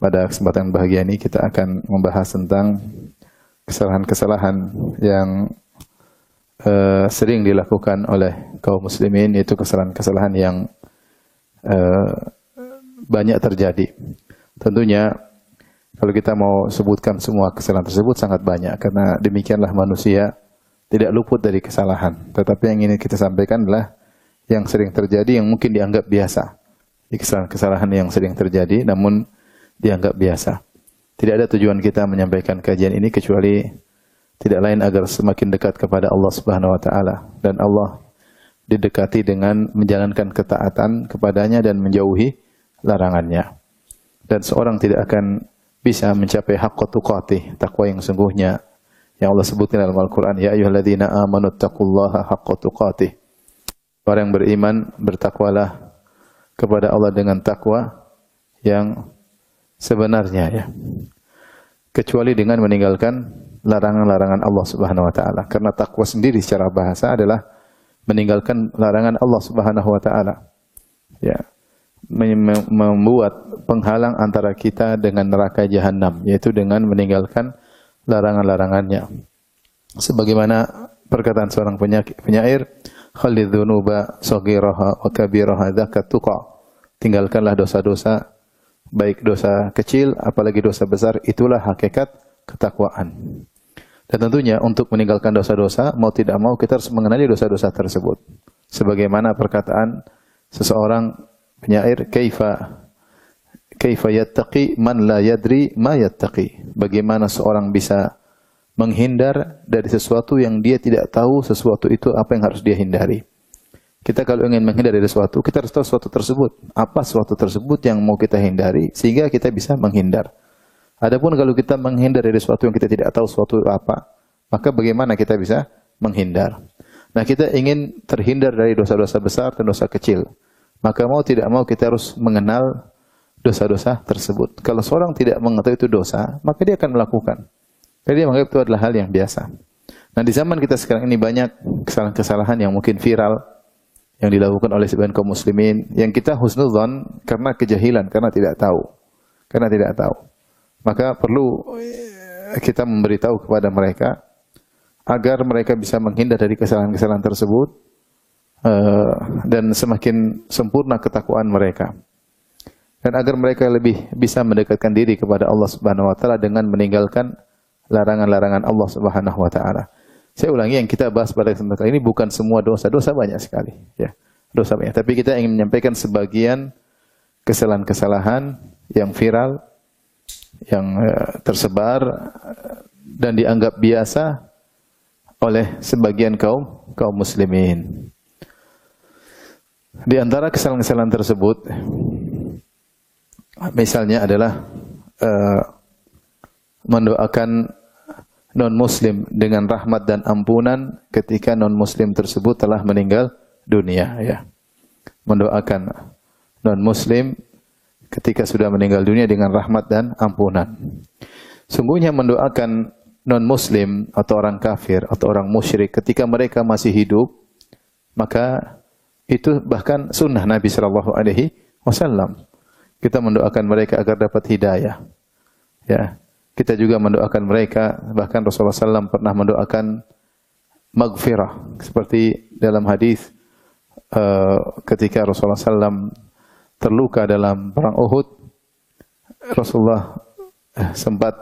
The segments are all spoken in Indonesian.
pada kesempatan bahagia ini kita akan membahas tentang kesalahan-kesalahan yang sering dilakukan oleh kaum muslimin, yaitu kesalahan-kesalahan yang banyak terjadi. Tentunya kalau kita mau sebutkan semua kesalahan tersebut sangat banyak, karena demikianlah manusia tidak luput dari kesalahan. Tetapi yang ingin kita sampaikan adalah yang sering terjadi, yang mungkin dianggap biasa. Kesalahan-kesalahan yang sering terjadi namun dianggap biasa. Tidak ada tujuan kita menyampaikan kajian ini kecuali tidak lain agar semakin dekat kepada Allah Subhanahu wa taala, dan Allah didekati dengan menjalankan ketaatan kepadanya dan menjauhi larangannya. Dan seorang tidak akan bisa mencapai haqqa tuqatih, takwa yang sungguhnya yang Allah sebutkan dalam Al-Qur'an, ya ayyuhalladzina amanu taqullaha haqqa tuqatih. Orang yang beriman bertakwalah kepada Allah dengan takwa yang sebenarnya, ya. Kecuali dengan meninggalkan larangan-larangan Allah Subhanahu wa taala. Karena takwa sendiri secara bahasa adalah meninggalkan larangan Allah Subhanahu wa taala. Ya. Membuat penghalang antara kita dengan neraka jahanam, yaitu dengan meninggalkan larangan-larangannya. Sebagaimana perkataan seorang penyair, khalidz dzunuba shaghiraha wa kabiraha dzakat tuqa. Tinggalkanlah dosa-dosa, baik dosa kecil apalagi dosa besar, itulah hakikat ketakwaan. Dan tentunya untuk meninggalkan dosa-dosa, mau tidak mau kita harus mengenali dosa-dosa tersebut. Sebagaimana perkataan seseorang penyair, kaifa yattaqi man la yadri ma yattaqi. Bagaimana seorang bisa menghindar dari sesuatu yang dia tidak tahu sesuatu itu apa yang harus dia hindari. Kita kalau ingin menghindar dari sesuatu, kita harus tahu sesuatu tersebut. Apa sesuatu tersebut yang mau kita hindari sehingga kita bisa menghindar. Adapun kalau kita menghindar dari sesuatu yang kita tidak tahu sesuatu apa, maka bagaimana kita bisa menghindar? Nah, kita ingin terhindar dari dosa-dosa besar dan dosa kecil. Maka mau tidak mau kita harus mengenal dosa-dosa tersebut. Kalau seorang tidak mengetahui itu dosa, maka dia akan melakukan. Jadi dia menganggap itu adalah hal yang biasa. Nah, di zaman kita sekarang ini banyak kesalahan-kesalahan yang mungkin viral, yang dilakukan oleh sebagian kaum muslimin, yang kita husnudzon karena kejahilan, karena tidak tahu. Karena tidak tahu. Maka perlu kita memberitahu kepada mereka agar mereka bisa menghindar dari kesalahan-kesalahan tersebut dan semakin sempurna ketakwaan mereka. Dan agar mereka lebih bisa mendekatkan diri kepada Allah Subhanahu wa taala dengan meninggalkan larangan-larangan Allah Subhanahu wa taala. Saya ulangi, yang kita bahas pada kesempatan ini bukan semua dosa. Dosa banyak sekali, ya. Dosa banyak, tapi kita ingin menyampaikan sebagian kesalahan-kesalahan yang viral, yang tersebar dan dianggap biasa oleh sebagian kaum muslimin. Di antara kesalahan-kesalahan tersebut, misalnya adalah mendoakan non-muslim dengan rahmat dan ampunan ketika non-muslim tersebut telah meninggal dunia, ya. Mendoakan non-muslim ketika sudah meninggal dunia dengan rahmat dan ampunan. Sungguhnya mendoakan non-muslim atau orang kafir atau orang musyrik ketika mereka masih hidup, maka itu bahkan sunnah Nabi sallallahu alaihi wasallam. Kita mendoakan mereka agar dapat hidayah. Ya. Kita juga mendoakan mereka, bahkan Rasulullah SAW pernah mendoakan maghfirah. Seperti dalam hadis ketika Rasulullah SAW terluka dalam perang Uhud, Rasulullah sempat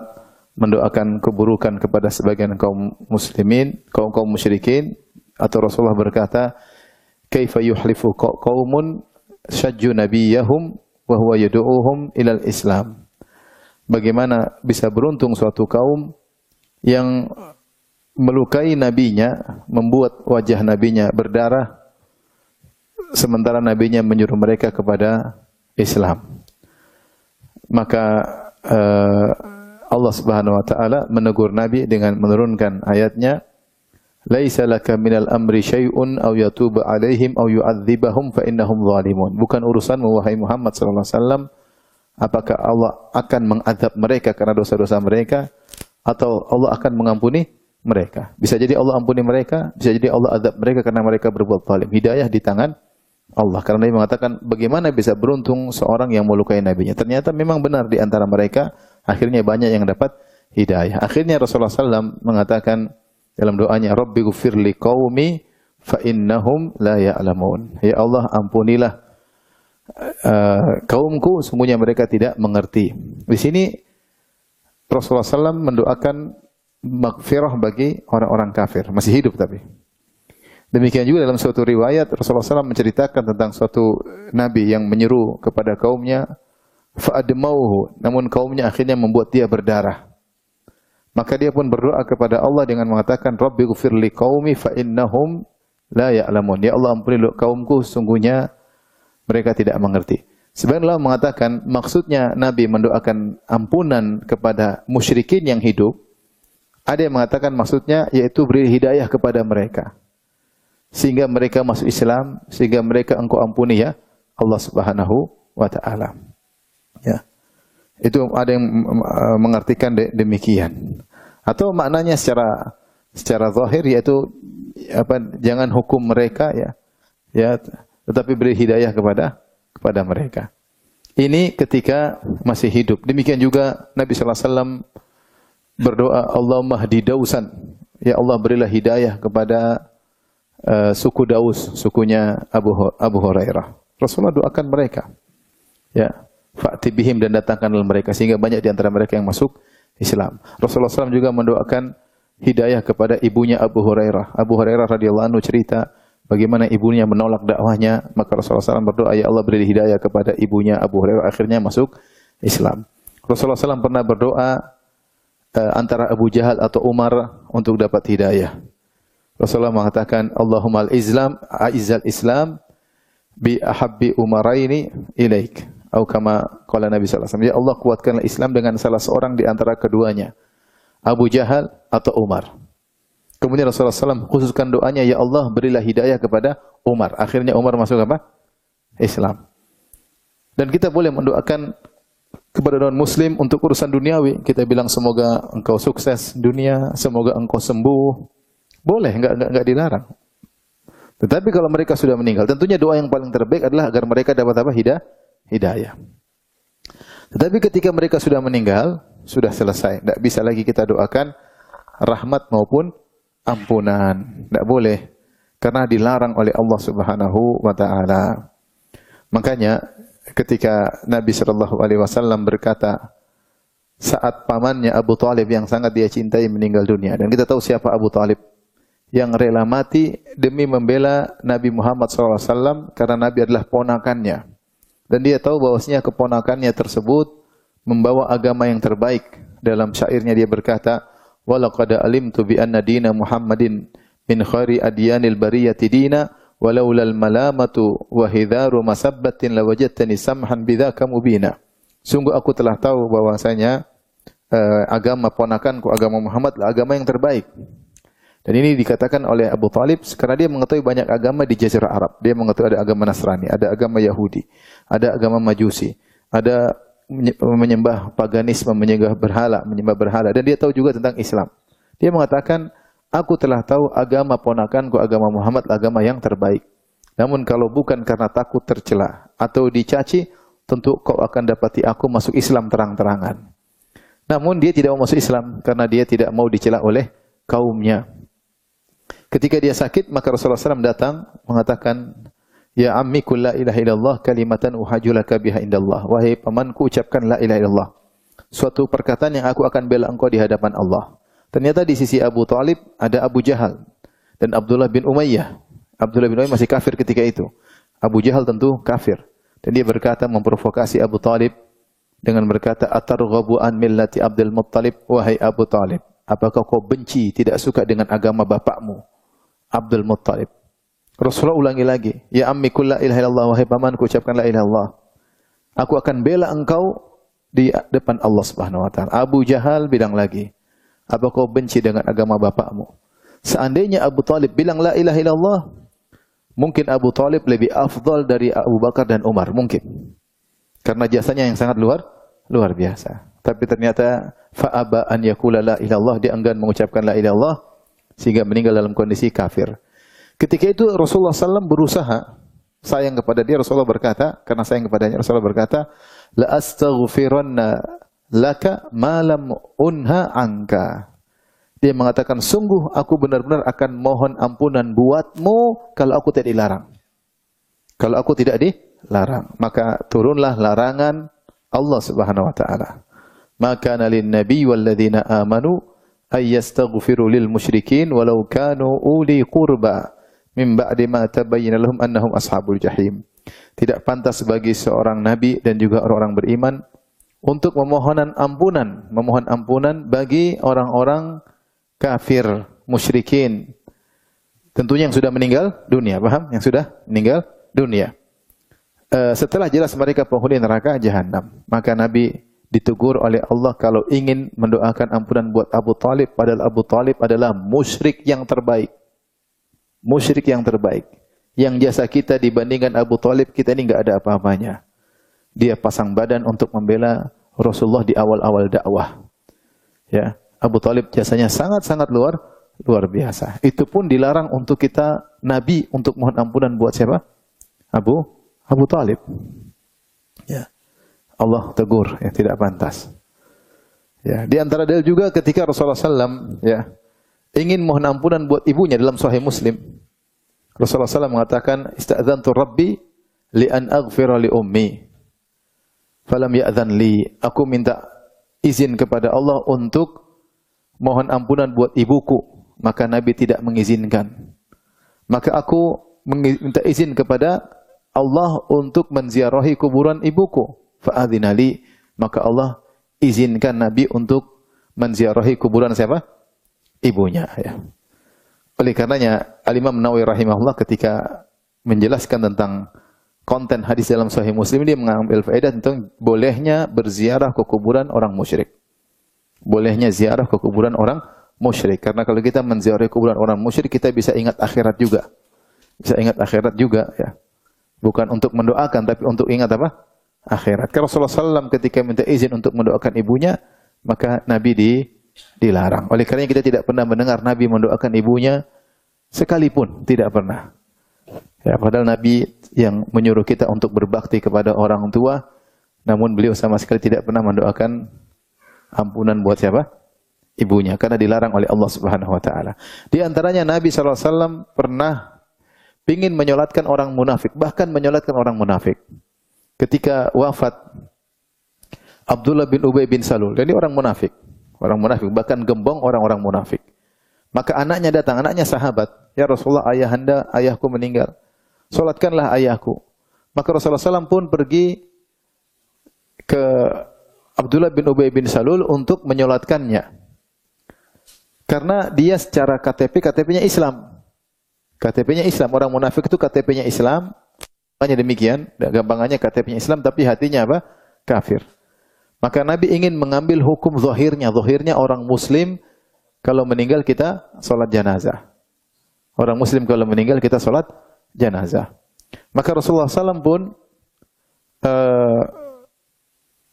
mendoakan keburukan kepada sebagian kaum muslimin, kaum musyrikin, atau Rasulullah berkata, "Kaifa yuhlifu qaumun syajju nabiyyahum wa huwa yad'uuhum ilal Islam." Bagaimana bisa beruntung suatu kaum yang melukai nabinya, membuat wajah nabinya berdarah, sementara nabinya menyuruh mereka kepada Islam. Maka Allah Subhanahu wa taala menegur Nabi dengan menurunkan ayatnya, "Laisa laka minal amri syai'un aw yatuba 'alaihim aw yu'adzibahum fa innahum zalimun." Bukan urusanmu wahai Muhammad sallallahu alaihi wasallam apakah Allah akan mengadab mereka karena dosa-dosa mereka atau Allah akan mengampuni mereka. Bisa jadi Allah ampuni mereka, bisa jadi Allah adab mereka karena mereka berbuat zalim. Hidayah di tangan Allah. Karena Nabi mengatakan, bagaimana bisa beruntung seorang yang melukai nabinya. Ternyata memang benar di antara mereka, akhirnya banyak yang dapat hidayah. Akhirnya Rasulullah SAW mengatakan dalam doanya, Rabbi gufirli qaumi fa innahum la ya'lamun. Ya Allah, ampunilah kaumku, sungguhnya mereka tidak mengerti. Di sini Rasulullah SAW mendoakan maghfirah bagi orang-orang kafir, masih hidup tapi. Demikian juga dalam suatu riwayat Rasulullah SAW menceritakan tentang suatu nabi yang menyeru kepada kaumnya, fa'admauhu, namun kaumnya akhirnya membuat dia berdarah. Maka dia pun berdoa kepada Allah dengan mengatakan, Rabbi ghfirli qaumi fa innahum la ya'lamun. Ya Allah, ampuni kaumku, sungguhnya mereka tidak mengerti. Sebagian ulama mengatakan maksudnya Nabi mendoakan ampunan kepada musyrikin yang hidup. Ada yang mengatakan maksudnya yaitu beri hidayah kepada mereka, sehingga mereka masuk Islam, sehingga mereka engkau ampuni ya Allah Subhanahu wa taala. Ya. Itu ada yang mengartikan demikian. Atau maknanya secara zahir yaitu jangan hukum mereka ya. Ya, tetapi beri hidayah kepada mereka. Ini ketika masih hidup. Demikian juga Nabi sallallahu alaihi wasallam berdoa, Allahumma hdi Dausan. Ya Allah, berilah hidayah kepada suku Daus, sukunya Abu Hurairah. Rasulullah doakan mereka. Ya, fa'ti bihim, dan datangkanlah mereka sehingga banyak di antara mereka yang masuk Islam. Rasulullah SAW juga mendoakan hidayah kepada ibunya Abu Hurairah. Abu Hurairah radhiyallahu anhu cerita bagaimana ibunya menolak dakwahnya, maka Rasulullah SAW berdoa, ya Allah, beri hidayah kepada ibunya Abu Hurairah, akhirnya masuk Islam. Rasulullah SAW pernah berdoa antara Abu Jahal atau Umar untuk dapat hidayah. Rasulullah mengatakan, Allahumma a'izzal Islam bi ahabbi umaraini ilaik. Atau kama qala Nabi sallallahu alaihi wasallam, ya Allah, kuatkanlah Islam dengan salah seorang di antara keduanya, Abu Jahal atau Umar. Kemudian Rasulullah SAW khususkan doanya, ya Allah, berilah hidayah kepada Umar. Akhirnya Umar masuk apa? Islam. Dan kita boleh mendoakan kepada non-muslim untuk urusan duniawi. Kita bilang, semoga engkau sukses dunia, semoga engkau sembuh. Boleh, enggak dilarang. Tetapi kalau mereka sudah meninggal, tentunya doa yang paling terbaik adalah agar mereka dapat apa? Hidayah. Tetapi ketika mereka sudah meninggal, sudah selesai. Tidak bisa lagi kita doakan rahmat maupun ampunan. Tidak boleh. Karena dilarang oleh Allah Subhanahu wa ta'ala. Makanya ketika Nabi SAW berkata, saat pamannya Abu Talib yang sangat dia cintai meninggal dunia. Dan kita tahu siapa Abu Talib, yang rela mati demi membela Nabi Muhammad SAW karena Nabi adalah ponakannya. Dan dia tahu bahwasanya keponakannya tersebut membawa agama yang terbaik. Dalam syairnya dia berkata, walaqad alimtu bi anna dina Muhammadin min khairi adyanil bariyati dina walaulal malamatu wa hidharu masabbatin lawajadtani samhan bidzaka mubina. Sungguh aku telah tahu bahwasanya agama ponakanku, agama Muhammad adalah agama yang terbaik. Dan ini dikatakan oleh Abu Talib karena dia mengetahui banyak agama di Jazirah Arab. Dia mengetahui ada agama Nasrani, ada agama Yahudi, ada agama Majusi, ada menyembah paganisme, menyembah berhala, dan dia tahu juga tentang Islam. Dia mengatakan, aku telah tahu agama ponakanku, agama Muhammad, agama yang terbaik. Namun kalau bukan karena takut tercela atau dicaci, tentu kau akan dapati aku masuk Islam terang-terangan. Namun dia tidak mau masuk Islam karena dia tidak mau dicela oleh kaumnya. Ketika dia sakit, maka Rasulullah SAW datang mengatakan, ya ammi qul la ilaha illallah kalimatan uhajulaka biha indallah. Wahai pamanku, ucapkan la ilaha illallah, suatu perkataan yang aku akan bela engkau di hadapan Allah. Ternyata di sisi Abu Talib ada Abu Jahal dan Abdullah bin Umayyah. Abdullah bin Umayyah masih kafir ketika itu. Abu Jahal tentu kafir. Dan dia berkata, memprovokasi Abu Talib dengan berkata, atarghabu an millati Abdul Muttalib, wahai Abu Talib, apakah kau benci, tidak suka dengan agama bapakmu Abdul Muttalib? Rasulullah ulangi lagi, ya ammi qul la ilaha illallah, wahai pamanku, ucapkan la ilaha illallah, aku akan bela engkau di depan Allah Subhanahu wa taala. Abu Jahal bilang lagi, apa kau benci dengan agama bapakmu? Seandainya Abu Talib bilang la ilaha illallah, mungkin Abu Talib lebih afdal dari Abu Bakar dan Umar, mungkin. Karena jasanya yang sangat luar biasa. Tapi ternyata fa'aba an yaqula la ilaha illallah, dia enggan mengucapkan la ilaha illallah sehingga meninggal dalam kondisi kafir. Ketika itu Rasulullah SAW berusaha sayang kepada dia, Rasulullah berkata, karena sayang kepadanya, Rasulullah berkata, la astaghfiranna laka ma lam unha anka. Dia mengatakan, sungguh aku benar-benar akan mohon ampunan buatmu kalau aku tidak dilarang. Kalau aku tidak dilarang, maka turunlah larangan Allah Subhanahu wa taala. Maka lin nabi wal ladzina amanu ay yastaghfiru lil musyrikin walau kanu uli qurba min ba'di ma tabayyana lahum annahum ashabul jahim. Tidak pantas bagi seorang nabi dan juga orang-orang beriman untuk memohon ampunan bagi orang-orang kafir, musyrikin. Tentunya yang sudah meninggal dunia, paham? Yang sudah meninggal dunia. Setelah jelas mereka penghuni neraka jahanam, maka Nabi ditegur oleh Allah kalau ingin mendoakan ampunan buat Abu Talib, padahal Abu Talib adalah musyrik yang terbaik. Musyrik yang terbaik. Yang jasa kita dibandingkan Abu Talib, kita ini enggak ada apa-apanya. Dia pasang badan untuk membela Rasulullah di awal-awal dakwah. Ya, Abu Talib jasanya sangat-sangat luar biasa. Itu pun dilarang untuk kita Nabi untuk mohon ampunan buat siapa? Abu Talib. Ya. Allah tegur, ya, tidak pantas. Ya, di antara dalil juga ketika Rasulullah SAW ya ingin mohon ampunan buat ibunya dalam Sahih Muslim. Rasulullah SAW mengatakan, "Ista'dzantu Rabbi li an aghfira li ummi." Falam ya'dzan li. Aku minta izin kepada Allah untuk mohon ampunan buat ibuku, maka Nabi tidak mengizinkan. Maka aku minta izin kepada Allah untuk menziarahi kuburan ibuku. Fa'adzina li, maka Allah izinkan Nabi untuk menziarahi kuburan siapa? Ibunya, ya. Oleh karenanya Al-Imam Nawawi rahimahullah ketika menjelaskan tentang konten hadis dalam Sahih Muslim, dia mengambil faedah tentang bolehnya berziarah ke kuburan orang musyrik. Bolehnya ziarah ke kuburan orang musyrik, karena kalau kita menziarahi kuburan orang musyrik, kita bisa ingat akhirat juga. Bisa ingat akhirat juga, ya. Bukan untuk mendoakan, tapi untuk ingat apa? Akhirat. Karena Rasulullah SAW ketika minta izin untuk mendoakan ibunya, maka Nabi dilarang. Oleh karena kita tidak pernah mendengar Nabi mendoakan ibunya sekalipun, tidak pernah. Ya, padahal Nabi yang menyuruh kita untuk berbakti kepada orang tua, namun beliau sama sekali tidak pernah mendoakan ampunan buat siapa? Ibunya, karena dilarang oleh Allah Subhanahu wa taala. Di antaranya Nabi SAW pernah ingin menyolatkan orang munafik, bahkan menyolatkan orang munafik. Ketika wafat Abdullah bin Ubay bin Salul, jadi orang munafik, bahkan gembong orang-orang munafik. Maka anaknya datang, anaknya sahabat, ya Rasulullah, ayahku meninggal, solatkanlah ayahku. Maka Rasulullah SAW pun pergi ke Abdullah bin Ubay bin Salul untuk menyolatkannya, karena dia secara KTP-nya Islam. KTP-nya Islam, orang munafik itu KTP-nya Islam. Hanya demikian, gampangannya KTP-nya Islam tapi hatinya apa? Kafir. Maka Nabi ingin mengambil hukum zahirnya. Zahirnya orang muslim kalau meninggal kita salat janazah. Orang muslim kalau meninggal kita salat janazah. Maka Rasulullah SAW pun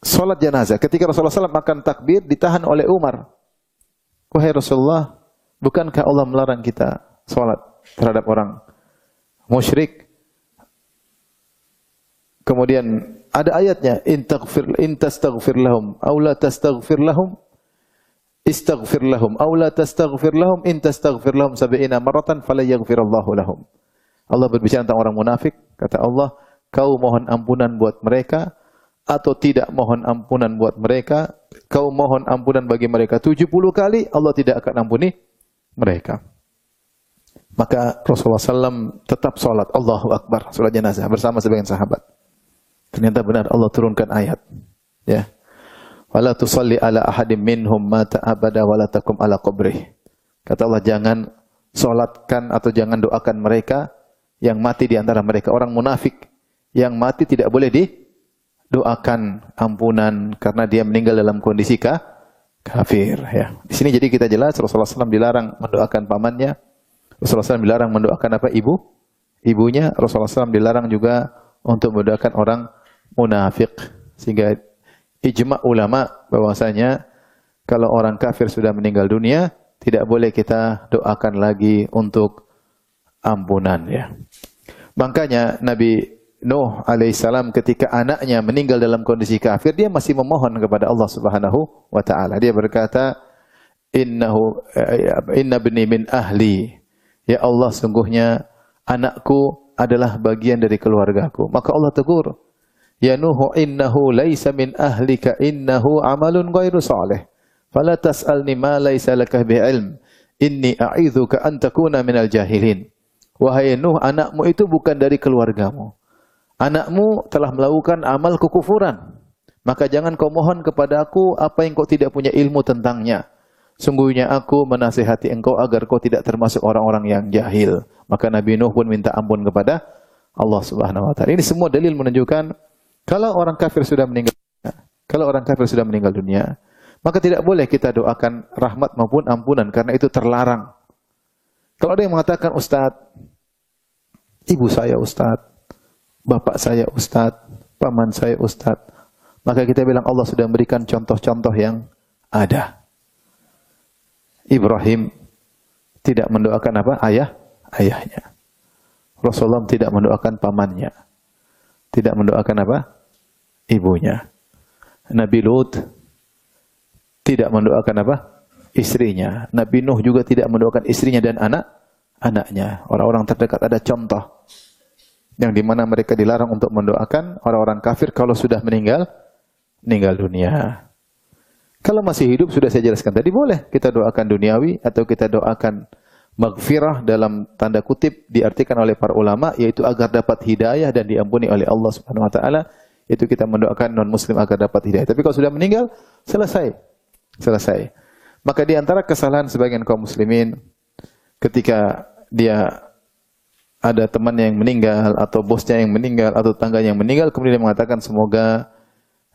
salat janazah. Ketika Rasulullah SAW akan takbir, ditahan oleh Umar. Wahai Rasulullah, bukankah Allah melarang kita salat terhadap orang musyrik? Kemudian ada ayatnya, in tastaghfir lahum aw la tastaghfir lahum istaghfir lahum aw la tastaghfir lahum in tastaghfir lahum 70 maratan fala yaghfirallahu lahum. Allah berbicara tentang orang munafik, kata Allah, kau mohon ampunan buat mereka atau tidak mohon ampunan buat mereka, kau mohon ampunan bagi mereka 70 kali, Allah tidak akan ampuni mereka. Maka Rasulullah SAW tetap salat, Allahu Akbar, salat jenazah bersama sebagian sahabat. Ternyata benar Allah turunkan ayat, ya. Wala tusalli ala ahadim minhum mata abada wala takum ala qabrih. Kata Allah, jangan salatkan atau jangan doakan mereka yang mati di antara mereka, orang munafik yang mati tidak boleh didoakan ampunan karena dia meninggal dalam kondisi kafir, ya. Di sini jadi kita jelas Rasulullah SAW dilarang mendoakan pamannya. Rasulullah SAW dilarang mendoakan apa? Ibunya. Rasulullah SAW dilarang juga untuk mendoakan orang munafik. Sehingga ijma' ulama bahwasanya kalau orang kafir sudah meninggal dunia, tidak boleh kita doakan lagi untuk ampunan, ya. Makanya Nabi Nuh alaihissalam ketika anaknya meninggal dalam kondisi kafir, dia masih memohon kepada Allah Subhanahu wa taala. Dia berkata, inna ibni min ahli. Ya Allah, sungguhnya anakku adalah bagian dari keluargaku. Maka Allah tegur, ya Nuh, innahu laisa min ahlika, innahu amalun ghairu salih. Fala tas'alni ma laisa laka bi ilm. Inni a'idzuka an takuna minal jahilin. Wahai Nuh, anakmu itu bukan dari keluargamu. Anakmu telah melakukan amal kekufuran. Maka jangan kau mohon kepada aku apa yang kau tidak punya ilmu tentangnya. Sungguhnya aku menasihati engkau agar kau tidak termasuk orang-orang yang jahil. Maka Nabi Nuh pun minta ampun kepada Allah Subhanahu wa taala. Ini semua dalil menunjukkan kalau orang kafir sudah meninggal dunia, maka tidak boleh kita doakan rahmat maupun ampunan karena itu terlarang. Kalau ada yang mengatakan, Ustaz, ibu saya Ustaz, bapak saya Ustaz, paman saya Ustaz, maka kita bilang Allah sudah memberikan contoh-contoh yang ada. Ibrahim tidak mendoakan apa? Ayahnya. Rasulullah tidak mendoakan pamannya. Tidak mendoakan apa? Ibunya. Nabi Lut tidak mendoakan apa? Istrinya. Nabi Nuh juga tidak mendoakan istrinya dan anaknya. Orang-orang terdekat ada contoh yang dimana mereka dilarang untuk mendoakan orang-orang kafir kalau sudah meninggal dunia. Kalau masih hidup sudah saya jelaskan tadi, boleh kita doakan duniawi atau kita doakan maghfirah dalam tanda kutip diartikan oleh para ulama, yaitu agar dapat hidayah dan diampuni oleh Allah Subhanahu wa taala, yaitu kita mendoakan non muslim agar dapat hidayah. Tapi kalau sudah meninggal, selesai. Maka di antara kesalahan sebagian kaum muslimin ketika dia ada temannya yang meninggal atau bosnya yang meninggal atau tangganya yang meninggal, kemudian dia mengatakan semoga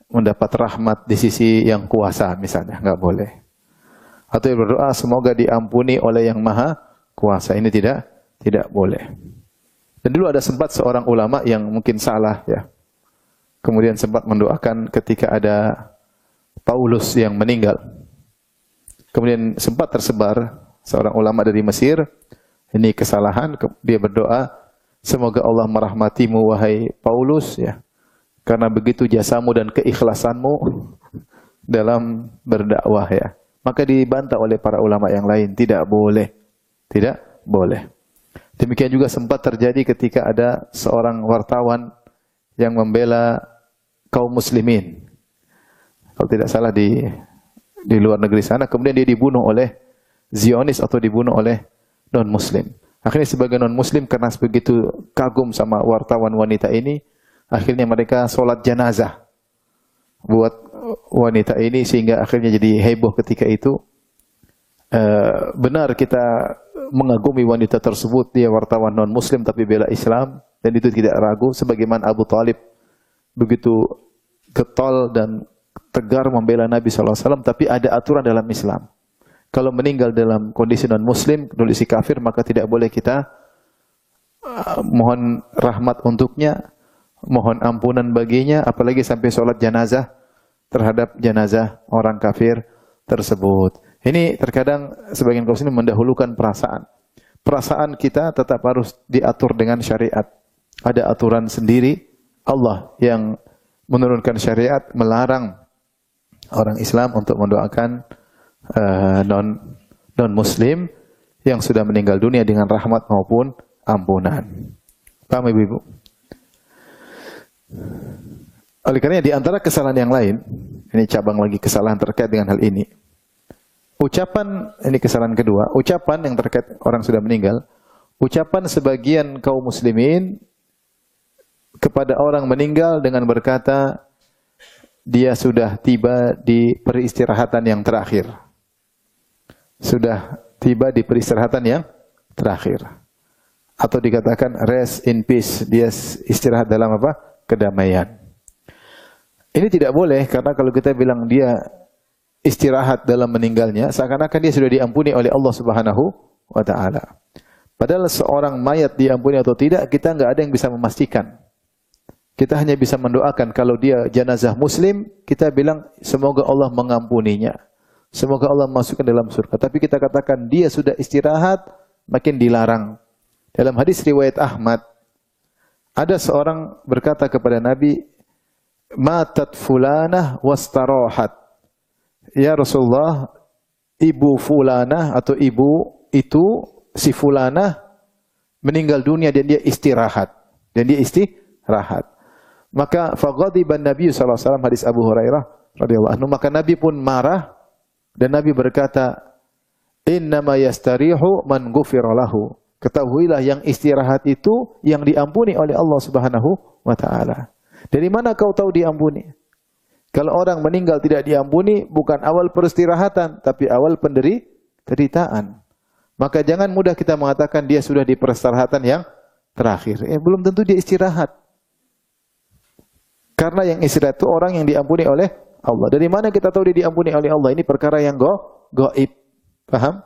mendapat rahmat di sisi yang kuasa misalnya, enggak boleh. Atau berdoa semoga diampuni oleh yang maha kuasa, ini tidak boleh. Dan dulu ada sempat seorang ulama yang mungkin salah ya. Kemudian sempat mendoakan ketika ada Paulus yang meninggal. Kemudian sempat tersebar seorang ulama dari Mesir, ini kesalahan, dia berdoa semoga Allah merahmatimu wahai Paulus ya. Karena begitu jasamu dan keikhlasanmu dalam berdakwah ya. Maka dibantah oleh para ulama yang lain, tidak boleh. Tidak boleh. Demikian juga sempat terjadi ketika ada seorang wartawan yang membela kaum muslimin. Kalau tidak salah di luar negeri sana, kemudian dia dibunuh oleh Zionis atau dibunuh oleh non-muslim. Akhirnya sebagai non-muslim karena begitu kagum sama wartawan wanita ini, akhirnya mereka sholat jenazah buat wanita ini sehingga akhirnya jadi heboh ketika itu. Benar kita mengagumi wanita tersebut, dia wartawan non-muslim tapi bela Islam, dan itu tidak ragu. Sebagaimana Abu Talib begitu getol dan tegar membela Nabi SAW, tapi ada aturan dalam Islam. Kalau meninggal dalam kondisi non-muslim, kondisi kafir, maka tidak boleh kita mohon rahmat untuknya, mohon ampunan baginya, apalagi sampai sholat jenazah terhadap jenazah orang kafir tersebut. Ini terkadang sebagian kaum muslimin mendahulukan perasaan. Perasaan kita tetap harus diatur dengan syariat. Ada aturan sendiri. Allah yang menurunkan syariat melarang orang Islam untuk mendoakan non-muslim yang sudah meninggal dunia dengan rahmat maupun ampunan. Paham Ibu-ibu? Oleh karena di antara kesalahan yang lain, ini cabang lagi kesalahan terkait dengan hal ini. Ucapan, ini kesalahan kedua, ucapan yang terkait orang sudah meninggal, ucapan sebagian kaum muslimin kepada orang meninggal dengan berkata, dia sudah tiba di peristirahatan yang terakhir. Sudah tiba di peristirahatan yang terakhir. Atau dikatakan rest in peace, dia istirahat dalam apa? Kedamaian. Ini tidak boleh, karena kalau kita bilang dia istirahat dalam meninggalnya, seakan-akan dia sudah diampuni oleh Allah Subhanahu wa taala. Padahal seorang mayat diampuni atau tidak, kita enggak ada yang bisa memastikan. Kita hanya bisa mendoakan. Kalau dia jenazah muslim, kita bilang semoga Allah mengampuninya. Semoga Allah masukkan dalam surga. Tapi kita katakan dia sudah istirahat, makin dilarang. Dalam hadis riwayat Ahmad, ada seorang berkata kepada Nabi, matat fulanah wastarahat. Ya Rasulullah, ibu fulanah atau ibu itu si fulanah meninggal dunia dan dia istirahat. Maka faghadiban Nabi sallallahu alaihi wasallam, hadis Abu Hurairah radhiyallahu anhu, maka Nabi pun marah dan Nabi berkata, innama yastarihu man ghufira lahu. Ketahuilah yang istirahat itu yang diampuni oleh Allah Subhanahu wa taala. Dari mana kau tahu diampuni? Kalau orang meninggal tidak diampuni bukan awal peristirahatan tapi awal penderitaan. Maka jangan mudah kita mengatakan dia sudah di peristirahatan yang terakhir. Belum tentu dia istirahat. Karena yang istirahat itu orang yang diampuni oleh Allah. Dari mana kita tahu dia diampuni oleh Allah? Ini perkara yang gaib. Paham?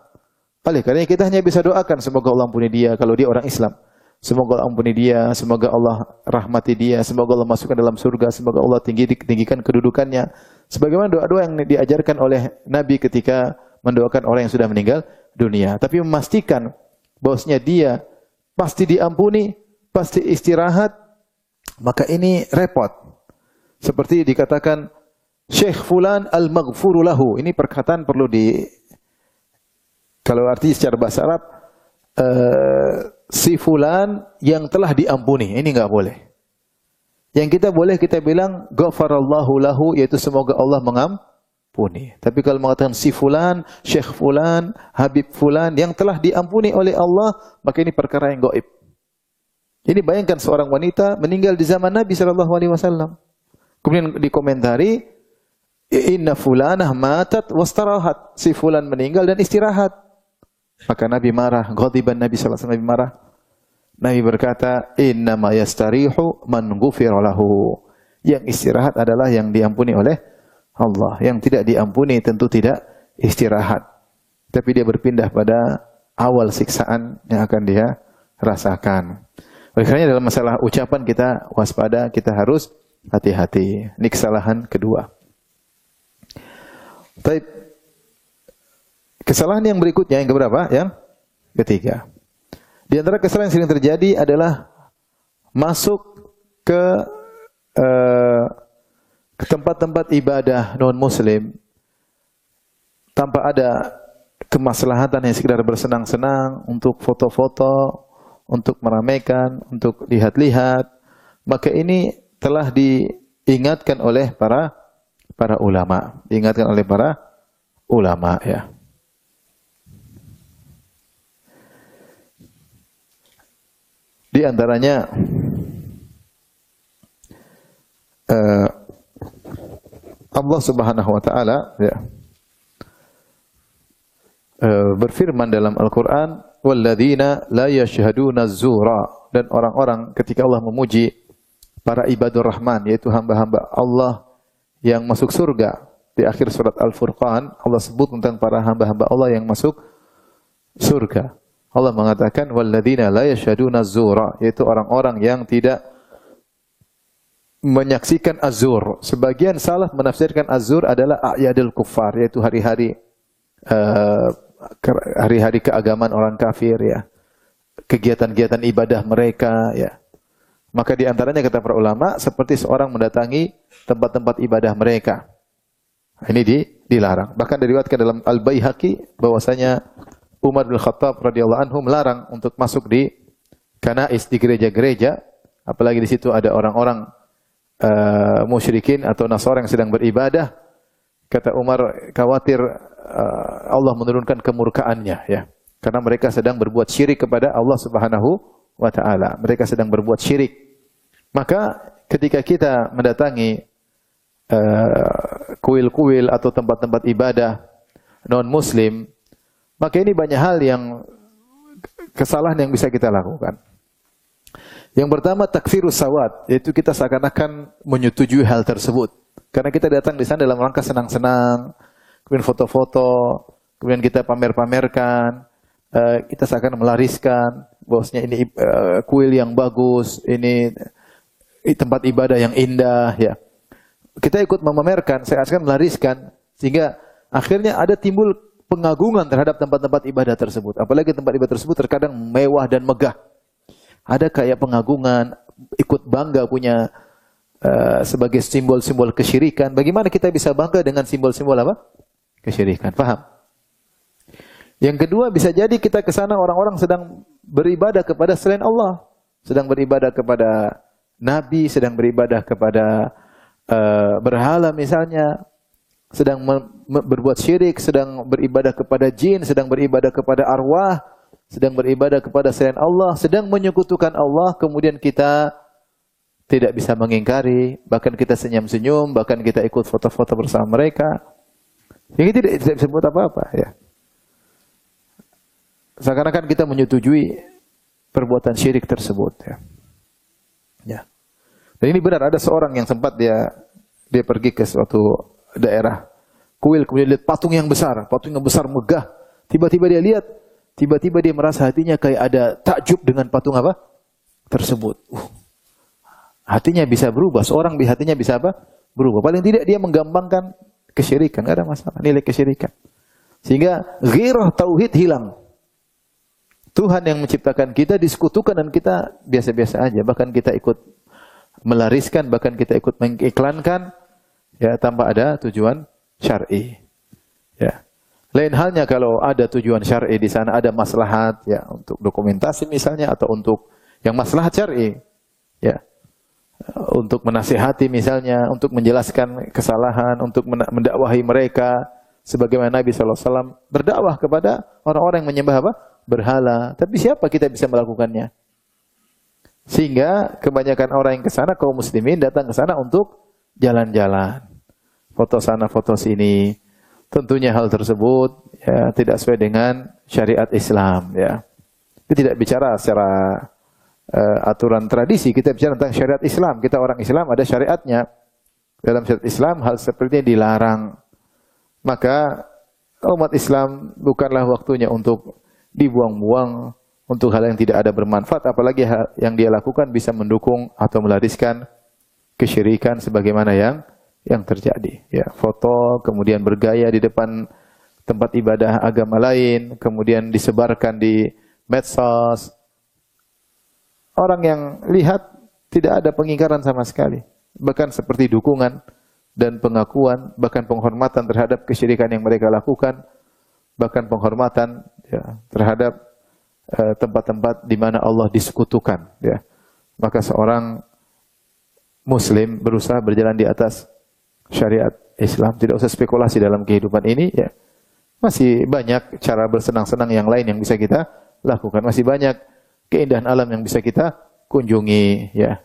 Oleh karena kita hanya bisa doakan semoga Allah ampuni dia kalau dia orang Islam. Semoga Allah ampuni dia, semoga Allah rahmati dia, semoga Allah masukkan dalam surga, semoga Allah tinggikan kedudukannya. Sebagaimana doa-doa yang diajarkan oleh Nabi ketika mendoakan orang yang sudah meninggal dunia. Tapi memastikan bahwasanya dia pasti diampuni, pasti istirahat, maka ini repot. Seperti dikatakan Syekh Fulan al-Maghfuru lahu. Ini perkataan perlu kalau arti secara bahasa Arab, si fulan yang telah diampuni. Ini enggak boleh. Yang kita boleh kita bilang ghafarallahu lahu, yaitu semoga Allah mengampuni. Tapi kalau mengatakan si fulan, Syekh fulan, Habib fulan yang telah diampuni oleh Allah, maka ini perkara yang gaib. Ini bayangkan seorang wanita meninggal di zaman Nabi sallallahu alaihi wasallam. Kemudian dikomentari, inna fulanah matat wastarahat. Si fulan meninggal dan istirahat. Maka Nabi marah, ghadiban Nabi sallallahu alaihi wasallam, Nabi marah. Nabi berkata, innama yastarihu man ghufira lahu. Yang istirahat adalah yang diampuni oleh Allah. Yang tidak diampuni tentu tidak istirahat. Tapi dia berpindah pada awal siksaan yang akan dia rasakan. Oleh karena dalam masalah ucapan kita waspada, kita harus hati-hati. Ini kesalahan kedua. Baik. Kesalahan yang berikutnya, yang keberapa? Yang ketiga. Di antara kesalahan yang sering terjadi adalah masuk ke tempat-tempat ibadah non-muslim tanpa ada kemaslahatan yang sekedar bersenang-senang, untuk foto-foto, untuk meramaikan, untuk lihat-lihat. Maka ini telah diingatkan oleh para ulama. Diingatkan oleh para ulama, ya. Di antaranya Allah Subhanahu wa taala, ya, berfirman dalam Al-Qur'an, walladzina la yashhaduna az-zura, dan orang-orang ketika Allah memuji para ibadur rahman, yaitu hamba-hamba Allah yang masuk surga. Di akhir surat Al-Furqan Allah sebut tentang para hamba-hamba Allah yang masuk surga. Allah mengatakan walladzina la yashhaduna az-zura, yaitu orang-orang yang tidak menyaksikan az-zur. Sebagian salah menafsirkan az-zur adalah a'yadul kuffar, yaitu hari-hari keagamaan orang kafir, ya. Kegiatan-kegiatan ibadah mereka, ya. Maka di antaranya kata para ulama seperti seorang mendatangi tempat-tempat ibadah mereka. Ini dilarang. Bahkan diriwayatkan dalam Al-Baihaqi bahwasanya Umar bin Khattab radhiyallahu anhu melarang untuk masuk di kanais, di gereja-gereja, apalagi di situ ada orang-orang musyrikin atau Nasara yang sedang beribadah. Kata Umar, khawatir Allah menurunkan kemurkaannya, ya. Karena mereka sedang berbuat syirik kepada Allah Subhanahu wa taala. Mereka sedang berbuat syirik. Maka ketika kita mendatangi kuil-kuil atau tempat-tempat ibadah non-muslim, maka ini banyak hal yang kesalahan yang bisa kita lakukan. Yang pertama, takfirus sawat, yaitu kita seakan-akan menyetujui hal tersebut. Karena kita datang di sana dalam rangka senang-senang, kemudian foto-foto, kemudian kita pamer-pamerkan, kita seakan melariskan bahwasanya ini kuil yang bagus, ini tempat ibadah yang indah, ya. Kita ikut memamerkan, seakan melariskan, sehingga akhirnya ada timbul pengagungan terhadap tempat-tempat ibadah tersebut. Apalagi tempat ibadah tersebut terkadang mewah dan megah. Ada kayak pengagungan, ikut bangga punya sebagai simbol-simbol kesyirikan. Bagaimana kita bisa bangga dengan simbol-simbol apa? Kesyirikan. Paham? Yang kedua, bisa jadi kita ke sana orang-orang sedang beribadah kepada selain Allah, sedang beribadah kepada nabi, sedang beribadah kepada berhala misalnya, sedang berbuat syirik, sedang beribadah kepada jin, sedang beribadah kepada arwah, sedang beribadah kepada selain Allah, sedang menyekutukan Allah, kemudian kita tidak bisa mengingkari, bahkan kita senyum-senyum, bahkan kita ikut foto-foto bersama mereka. Ini tidak disebut apa-apa, ya. Seakan-akan kita menyetujui perbuatan syirik tersebut, ya. Ya. Dan ini benar, ada seorang yang sempat dia pergi ke suatu daerah kuil, kemudian lihat patung yang besar megah. Tiba-tiba dia lihat, tiba-tiba dia merasa hatinya kayak ada takjub dengan patung apa? Tersebut. Hatinya bisa berubah, seorang hatinya bisa apa? Berubah. Paling tidak dia menggampangkan kesyirikan, enggak ada masalah, nilai kesyirikan. Sehingga ghirah tauhid hilang. Tuhan yang menciptakan kita disekutukan dan kita biasa-biasa aja, bahkan kita ikut melariskan, bahkan kita ikut mengiklankan, ya, tanpa ada tujuan syar'i. Ya. Lain halnya kalau ada tujuan syar'i di sana, ada maslahat, ya, untuk dokumentasi misalnya, atau untuk yang maslahat syar'i, ya, untuk menasihati misalnya, untuk menjelaskan kesalahan, untuk mendakwahi mereka, sebagaimana Nabi SAW berdakwah kepada orang-orang yang menyembah apa? Berhala. Tapi siapa kita bisa melakukannya? Sehingga kebanyakan orang yang ke sana, kaum muslimin datang ke sana untuk jalan-jalan, foto sana, foto sini. Tentunya hal tersebut, ya, tidak sesuai dengan syariat Islam, ya. Kita tidak bicara secara aturan tradisi, kita bicara tentang syariat Islam. Kita orang Islam, ada syariatnya. Dalam syariat Islam hal seperti ini dilarang. Maka umat Islam bukanlah waktunya untuk dibuang-buang untuk hal yang tidak ada bermanfaat, apalagi hal yang dia lakukan bisa mendukung atau melariskan kesyirikan sebagaimana yang terjadi. Ya, foto, kemudian bergaya di depan tempat ibadah agama lain, kemudian disebarkan di medsos. Orang yang lihat tidak ada pengingkaran sama sekali, bahkan seperti dukungan dan pengakuan, bahkan penghormatan terhadap kesyirikan yang mereka lakukan, bahkan penghormatan, ya, terhadap tempat-tempat di mana Allah disekutukan, ya. Maka seorang muslim berusaha berjalan di atas syariat Islam, tidak usah spekulasi dalam kehidupan ini, ya. Masih banyak cara bersenang-senang yang lain yang bisa kita lakukan, masih banyak keindahan alam yang bisa kita kunjungi, ya.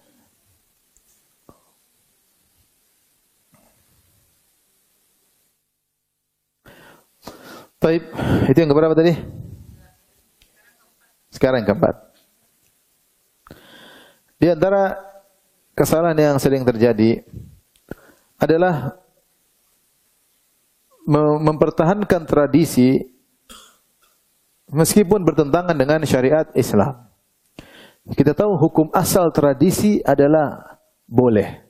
Baik, itu yang keberapa tadi? Sekarang yang keempat. Di antara kesalahan yang sering terjadi adalah mempertahankan tradisi meskipun bertentangan dengan syariat Islam. Kita tahu hukum asal tradisi adalah boleh.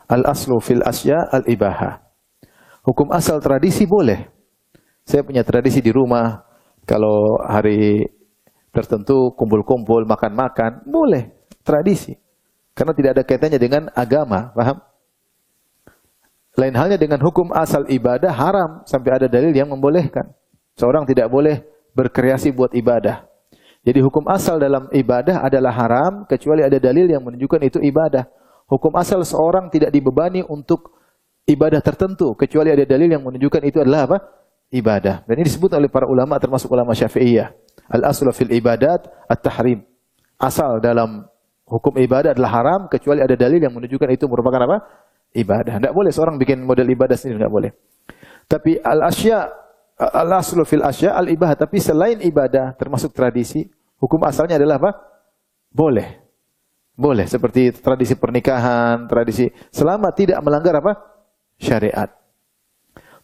Al-aslu fil asya al-ibaha. Hukum asal tradisi boleh. Saya punya tradisi di rumah, kalau hari tertentu kumpul-kumpul, makan-makan, boleh, tradisi. Karena tidak ada kaitannya dengan agama, paham? Lain halnya dengan hukum asal ibadah haram, sampai ada dalil yang membolehkan. Seorang tidak boleh berkreasi buat ibadah. Jadi hukum asal dalam ibadah adalah haram, kecuali ada dalil yang menunjukkan itu ibadah. Hukum asal seorang tidak dibebani untuk ibadah tertentu, kecuali ada dalil yang menunjukkan itu adalah apa? Ibadah. Dan ini disebut oleh para ulama, termasuk ulama Syafi'iyah. Al-aslu fil ibadat at-tahrim. Asal dalam hukum ibadah adalah haram, kecuali ada dalil yang menunjukkan itu merupakan apa? Ibadah. Tidak boleh seorang bikin model ibadah sendiri, tidak boleh. Tapi al-aslu fil asya al-ibadah. Tapi selain ibadah, termasuk tradisi, hukum asalnya adalah apa? Boleh. Boleh. Seperti tradisi pernikahan, tradisi, selama tidak melanggar apa? Syariat.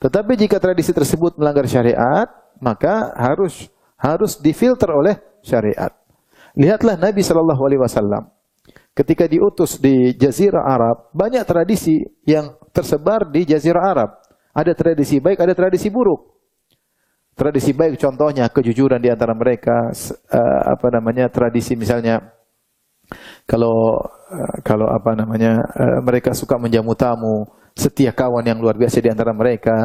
Tetapi jika tradisi tersebut melanggar syariat, maka harus difilter oleh syariat. Lihatlah Nabi SAW ketika diutus di Jazirah Arab, banyak tradisi yang tersebar di Jazirah Arab. Ada tradisi baik, ada tradisi buruk. Tradisi baik contohnya kejujuran di antara mereka, tradisi misalnya Kalau apa namanya, mereka suka menjamu tamu, setia kawan yang luar biasa di antara mereka,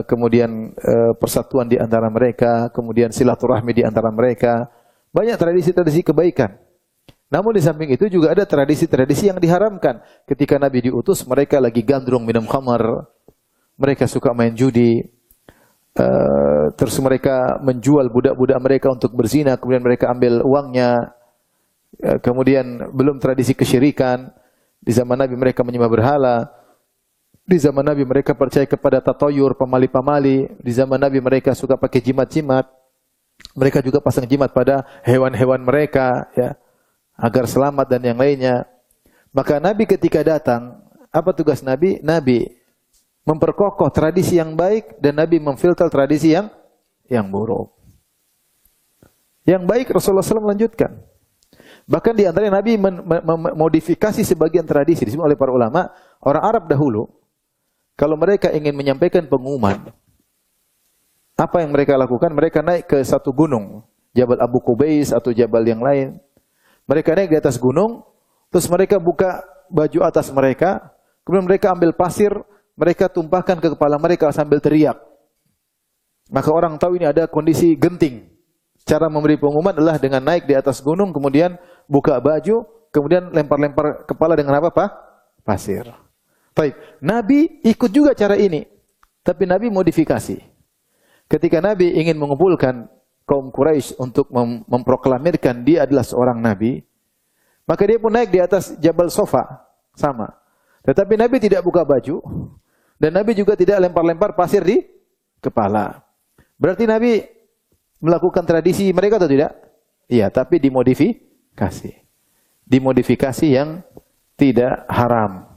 kemudian persatuan di antara mereka, kemudian silaturahmi di antara mereka. Banyak tradisi-tradisi kebaikan. Namun di samping itu juga ada tradisi-tradisi yang diharamkan. Ketika Nabi diutus, mereka lagi gandrung minum khamar, mereka suka main judi, terus mereka menjual budak-budak mereka untuk berzina, kemudian mereka ambil uangnya. Kemudian belum tradisi kesyirikan. Di zaman Nabi mereka menyembah berhala. Di zaman Nabi mereka percaya kepada tatoyur, pamali-pamali. Di zaman Nabi mereka suka pakai jimat-jimat. Mereka juga pasang jimat pada hewan-hewan mereka, ya, agar selamat dan yang lainnya. Maka Nabi ketika datang, apa tugas Nabi? Nabi memperkokoh tradisi yang baik dan Nabi memfilter tradisi yang buruk. Yang baik Rasulullah SAW melanjutkan. Bahkan di antaranya Nabi memodifikasi sebagian tradisi. Disebut oleh para ulama, orang Arab dahulu, kalau mereka ingin menyampaikan pengumuman, apa yang mereka lakukan? Mereka naik ke satu gunung, Jabal Abu Qubais atau Jabal yang lain. Mereka naik di atas gunung, terus mereka buka baju atas mereka, kemudian mereka ambil pasir, mereka tumpahkan ke kepala mereka sambil teriak. Maka orang tahu ini ada kondisi genting. Cara memberi pengumuman adalah dengan naik di atas gunung, kemudian buka baju, kemudian lempar-lempar kepala dengan apa, Pak? Pasir. Baik, Nabi ikut juga cara ini, tapi Nabi modifikasi. Ketika Nabi ingin mengumpulkan kaum Quraisy untuk memproklamirkan dia adalah seorang Nabi, maka dia pun naik di atas Jabal Sofa, sama. Tetapi Nabi tidak buka baju, dan Nabi juga tidak lempar-lempar pasir di kepala. Berarti Nabi melakukan tradisi mereka atau tidak? Iya, tapi dimodifikasi. Dimodifikasi yang tidak haram.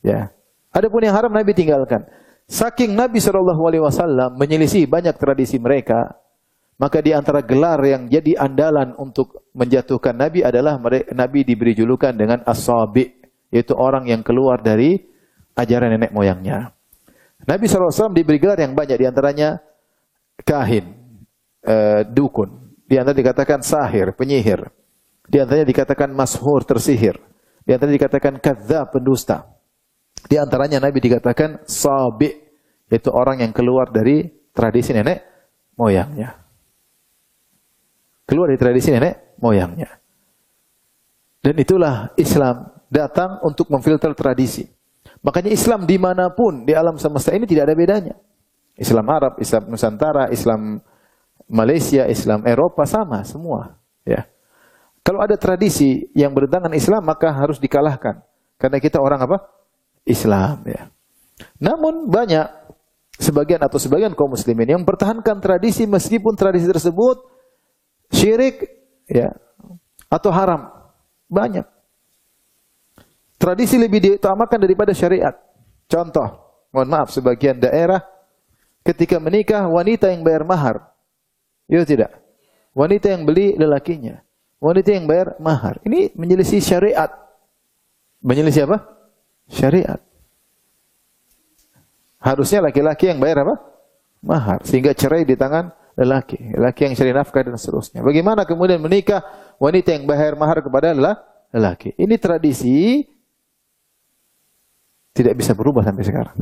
Ya. Adapun yang haram Nabi tinggalkan. Saking Nabi SAW menyelisih banyak tradisi mereka, maka di antara gelar yang jadi andalan untuk menjatuhkan Nabi adalah Nabi diberi julukan dengan as-sabi, yaitu orang yang keluar dari ajaran nenek moyangnya. Nabi SAW diberi gelar yang banyak, di antaranya kahin, dukun, di antara dikatakan sahir, penyihir, di antaranya dikatakan mashur, tersihir, di antaranya dikatakan kadzdzab, pendusta, di antaranya Nabi dikatakan sabi, yaitu orang yang keluar dari tradisi nenek moyangnya, keluar dari tradisi nenek moyangnya. Dan itulah Islam datang untuk memfilter tradisi. Makanya Islam dimanapun di alam semesta ini tidak ada bedanya. Islam Arab, Islam Nusantara, Islam Malaysia, Islam Eropa sama semua, ya. Kalau ada tradisi yang bertentangan Islam maka harus dikalahkan karena kita orang apa? Islam, ya. Namun banyak sebagian kaum muslimin yang mempertahankan tradisi meskipun tradisi tersebut syirik, ya, atau haram. Banyak. Tradisi lebih diutamakan daripada syariat. Contoh, mohon maaf, sebagian daerah ketika menikah wanita yang bayar mahar. Ya tidak. Wanita yang beli lelakinya. Wanita yang bayar mahar. Ini menyelisih syariat. Menyelisih apa? Syariat. Harusnya laki-laki yang bayar apa? Mahar. Sehingga cerai di tangan lelaki. Lelaki yang cari nafkah dan seterusnya. Bagaimana kemudian menikah wanita yang bayar mahar kepada lelaki? Ini tradisi tidak bisa berubah sampai sekarang.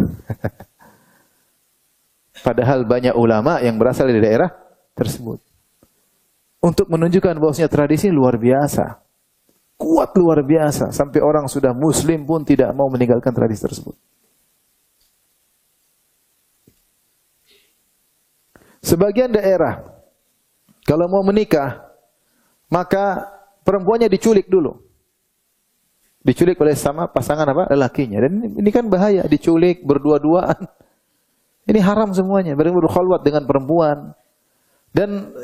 Padahal banyak ulama yang berasal dari daerah tersebut. Untuk menunjukkan bahwasanya tradisi luar biasa. Kuat luar biasa. Sampai orang sudah muslim pun tidak mau meninggalkan tradisi tersebut. Sebagian daerah, kalau mau menikah, maka perempuannya diculik dulu. Diculik oleh sama pasangan apa? Lelakinya. Dan ini kan bahaya. Diculik, berdua-duaan. Ini haram semuanya. Berkhalwat dengan perempuan. Dan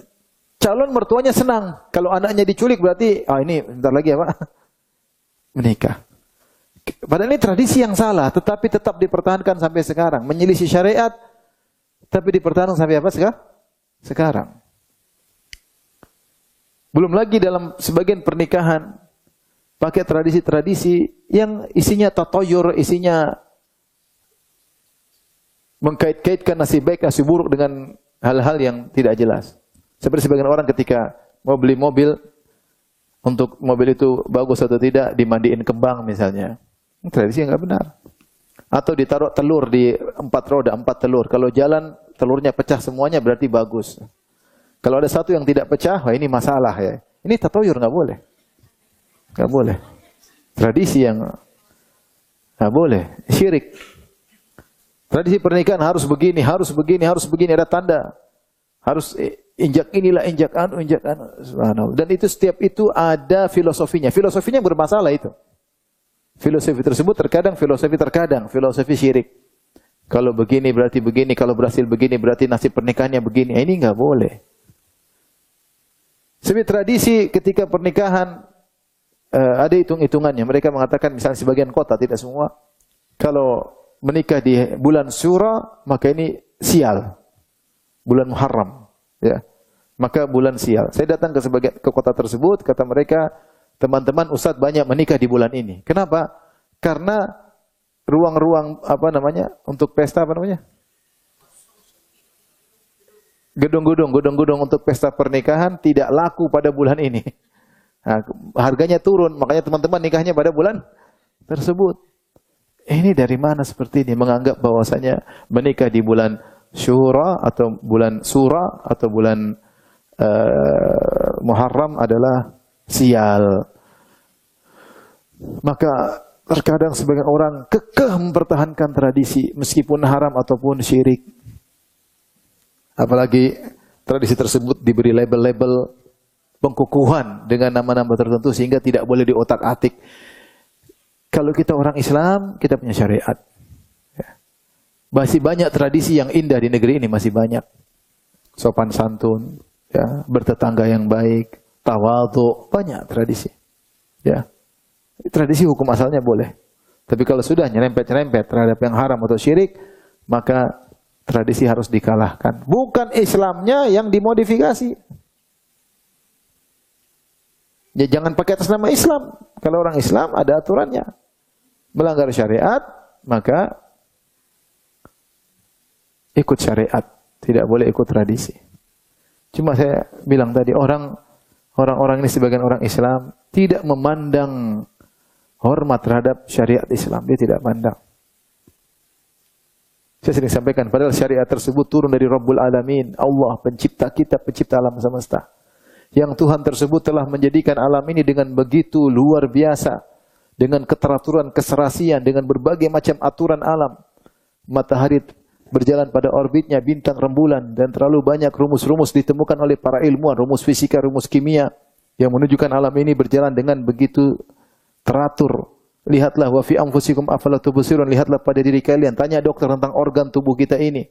calon mertuanya senang. Kalau anaknya diculik berarti, ini bentar lagi apa? Menikah. Padahal ini tradisi yang salah, tetapi tetap dipertahankan sampai sekarang. Menyelisih syariat, tapi dipertahankan sampai apa sekarang. Belum lagi dalam sebagian pernikahan, pakai tradisi-tradisi yang isinya tatoyur, isinya mengkait-kaitkan nasib baik, nasib buruk dengan hal-hal yang tidak jelas. Seperti sebagian orang ketika mau beli mobil, untuk mobil itu bagus atau tidak dimandiin kembang misalnya. Tradisi yang nggak benar. Atau ditaruh telur di 4 roda, 4 telur. Kalau jalan telurnya pecah semuanya berarti bagus. Kalau ada satu yang tidak pecah, wah ini masalah ya. Ini tatayur nggak boleh. Nggak boleh. Tradisi yang nggak boleh. Syirik. Tradisi pernikahan harus begini, harus begini, harus begini. Ada tanda. Harus injak inilah, injak anu, injak anu. Subhanallah. Dan itu setiap itu ada filosofinya. Filosofinya bermasalah itu. Filosofi tersebut terkadang filosofi syirik. Kalau begini berarti begini, kalau berhasil begini berarti nasib pernikahannya begini. Ini nggak boleh. Sebagai tradisi ketika pernikahan ada hitung-hitungannya. Mereka mengatakan misalnya sebagian kota, tidak semua. Kalau menikah di bulan Syura, maka ini sial. Bulan Muharram, ya. Maka bulan sial. Saya datang ke kota tersebut, kata mereka, teman-teman ustadz banyak menikah di bulan ini. Kenapa? Karena ruang-ruang untuk pesta gedung-gedung untuk pesta pernikahan tidak laku pada bulan ini. Nah, harganya turun, makanya teman-teman nikahnya pada bulan tersebut. Ini dari mana seperti ini? Menganggap bahwasanya menikah di bulan Syura atau bulan Sura atau bulan Muharram adalah sial. Maka terkadang sebagian orang kekeh mempertahankan tradisi meskipun haram ataupun syirik. Apalagi tradisi tersebut diberi label-label pengkukuhan dengan nama-nama tertentu sehingga tidak boleh diotak-atik. Kalau kita orang Islam, kita punya syariat. Masih banyak tradisi yang indah di negeri ini, masih banyak. Sopan santun, ya, bertetangga yang baik, tawadhu, banyak tradisi. Ya. Tradisi hukum asalnya boleh. Tapi kalau sudah nyerempet-nyerempet terhadap yang haram atau syirik, maka tradisi harus dikalahkan. Bukan Islamnya yang dimodifikasi. Ya, jangan pakai atas nama Islam. Kalau orang Islam ada aturannya. Melanggar syariat, maka ikut syariat. Tidak boleh ikut tradisi. Cuma saya bilang tadi, orang-orang ini sebagian orang Islam tidak memandang hormat terhadap syariat Islam. Dia tidak pandang. Saya sering sampaikan, padahal syariat tersebut turun dari Rabbul Alamin. Allah, pencipta kita, pencipta alam semesta. Yang Tuhan tersebut telah menjadikan alam ini dengan begitu luar biasa. Dengan keteraturan, keserasian, dengan berbagai macam aturan alam. Matahari berjalan pada orbitnya, bintang, rembulan. Dan terlalu banyak rumus-rumus ditemukan oleh para ilmuwan. Rumus fisika, rumus kimia. Yang menunjukkan alam ini berjalan dengan begitu teratur. Lihatlah wa fi anfusikum afala tubsirun. Lihatlah pada diri kalian. Tanya dokter tentang organ tubuh kita ini.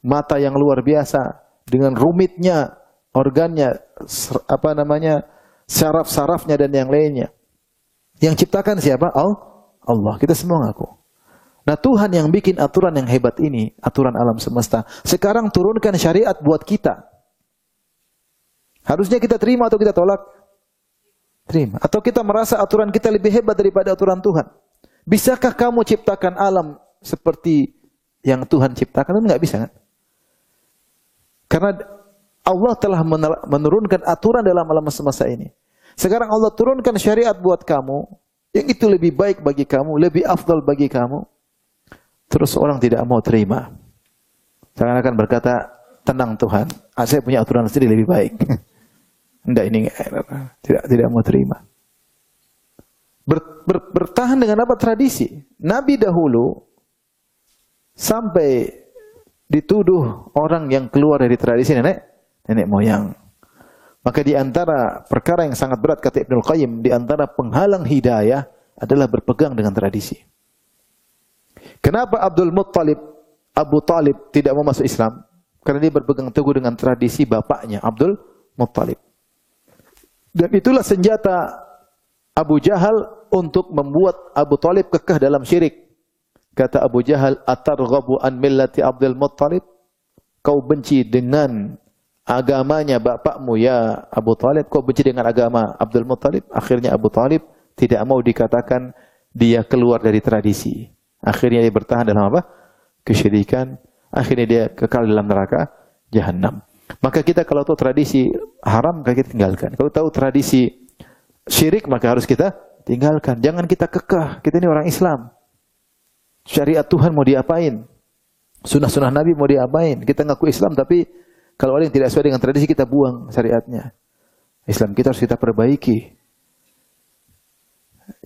Mata yang luar biasa dengan rumitnya organnya, saraf-sarafnya dan yang lainnya. Yang ciptakan siapa? Allah. Kita semua ngaku. Nah, Tuhan yang bikin aturan yang hebat ini, aturan alam semesta. Sekarang turunkan syariat buat kita. Harusnya kita terima atau kita tolak? Terima. Atau kita merasa aturan kita lebih hebat daripada aturan Tuhan? Bisakah kamu ciptakan alam seperti yang Tuhan ciptakan? Enggak bisa, kan? Karena Allah telah menurunkan aturan dalam alam semesta ini. Sekarang Allah turunkan syariat buat kamu, yang itu lebih baik bagi kamu, lebih afdal bagi kamu. Terus orang tidak mau terima. Seakan-akan berkata, tenang Tuhan, saya punya aturan sendiri lebih baik. Enggak, ini tidak mau terima. Bertahan dengan apa? Tradisi. Nabi dahulu sampai dituduh orang yang keluar dari tradisi nenek moyang. Maka di antara perkara yang sangat berat kata Ibnul Qayyim, di antara penghalang hidayah adalah berpegang dengan tradisi. Kenapa Abu Talib tidak mau masuk Islam? Karena dia berpegang teguh dengan tradisi bapaknya, Abdul Muttalib. Dan itulah senjata Abu Jahal untuk membuat Abu Talib kekeh dalam syirik. Kata Abu Jahal, "Atarghabu an millati Abdul Muttalib?" Kau benci dengan agamanya bapakmu ya Abu Talib, kau benci dengan agama Abdul Muttalib. Akhirnya Abu Talib tidak mau dikatakan dia keluar dari tradisi. Akhirnya dia bertahan dalam apa? Kesyirikan. Akhirnya dia kekal dalam neraka Jahannam. Maka kita kalau tahu tradisi haram, kita tinggalkan. Kalau tahu tradisi syirik maka harus kita tinggalkan. Jangan kita kekeh. Kita ini orang Islam. Syariat Tuhan mau diapain? Sunnah-sunnah Nabi mau diapain? Kita ngaku Islam tapi kalau ada yang tidak sesuai dengan tradisi kita buang syariatnya. Islam kita harus kita perbaiki.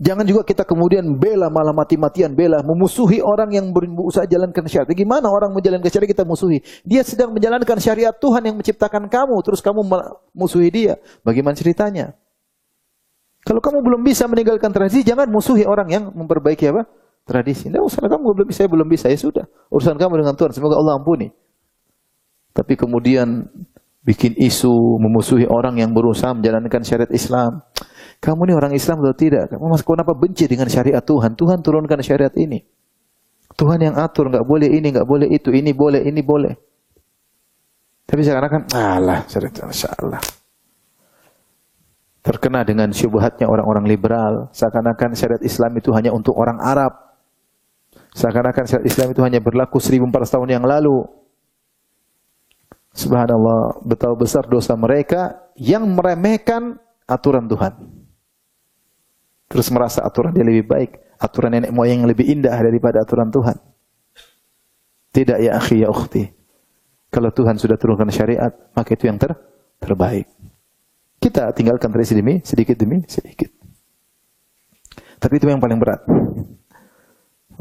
Jangan juga kita kemudian bela, malah mati-matian bela, memusuhi orang yang berusaha jalankan syariat. Gimana orang menjalankan syariat kita musuhi? Dia sedang menjalankan syariat Tuhan yang menciptakan kamu, terus kamu musuhi dia. Bagaimana ceritanya? Kalau kamu belum bisa meninggalkan tradisi, jangan musuhi orang yang memperbaiki apa? Tradisi. Nah, urusan kamu belum bisa, belum bisa, ya sudah. Urusan kamu dengan Tuhan, semoga Allah ampuni. Tapi kemudian bikin isu, memusuhi orang yang berusaha menjalankan syariat Islam. Kamu ini orang Islam atau tidak? Kamu kenapa benci dengan syariat Tuhan? Tuhan turunkan syariat ini. Tuhan yang atur, nggak boleh ini, nggak boleh itu, ini boleh, ini boleh. Tapi sekarang kan, alah, syariat Allah. Terkena dengan syubhatnya orang-orang liberal. Seakan-akan syariat Islam itu hanya untuk orang Arab. Seakan-akan syariat Islam itu hanya berlaku 1400 tahun yang lalu. Subhanallah, betapa besar dosa mereka yang meremehkan aturan Tuhan. Terus merasa aturan dia lebih baik, aturan nenek moyang yang lebih indah daripada aturan Tuhan. Tidak ya akhi ya ukhti. Kalau Tuhan sudah turunkan syariat, maka itu yang terbaik. Kita tinggalkan tradisi demi sedikit. Tapi itu yang paling berat.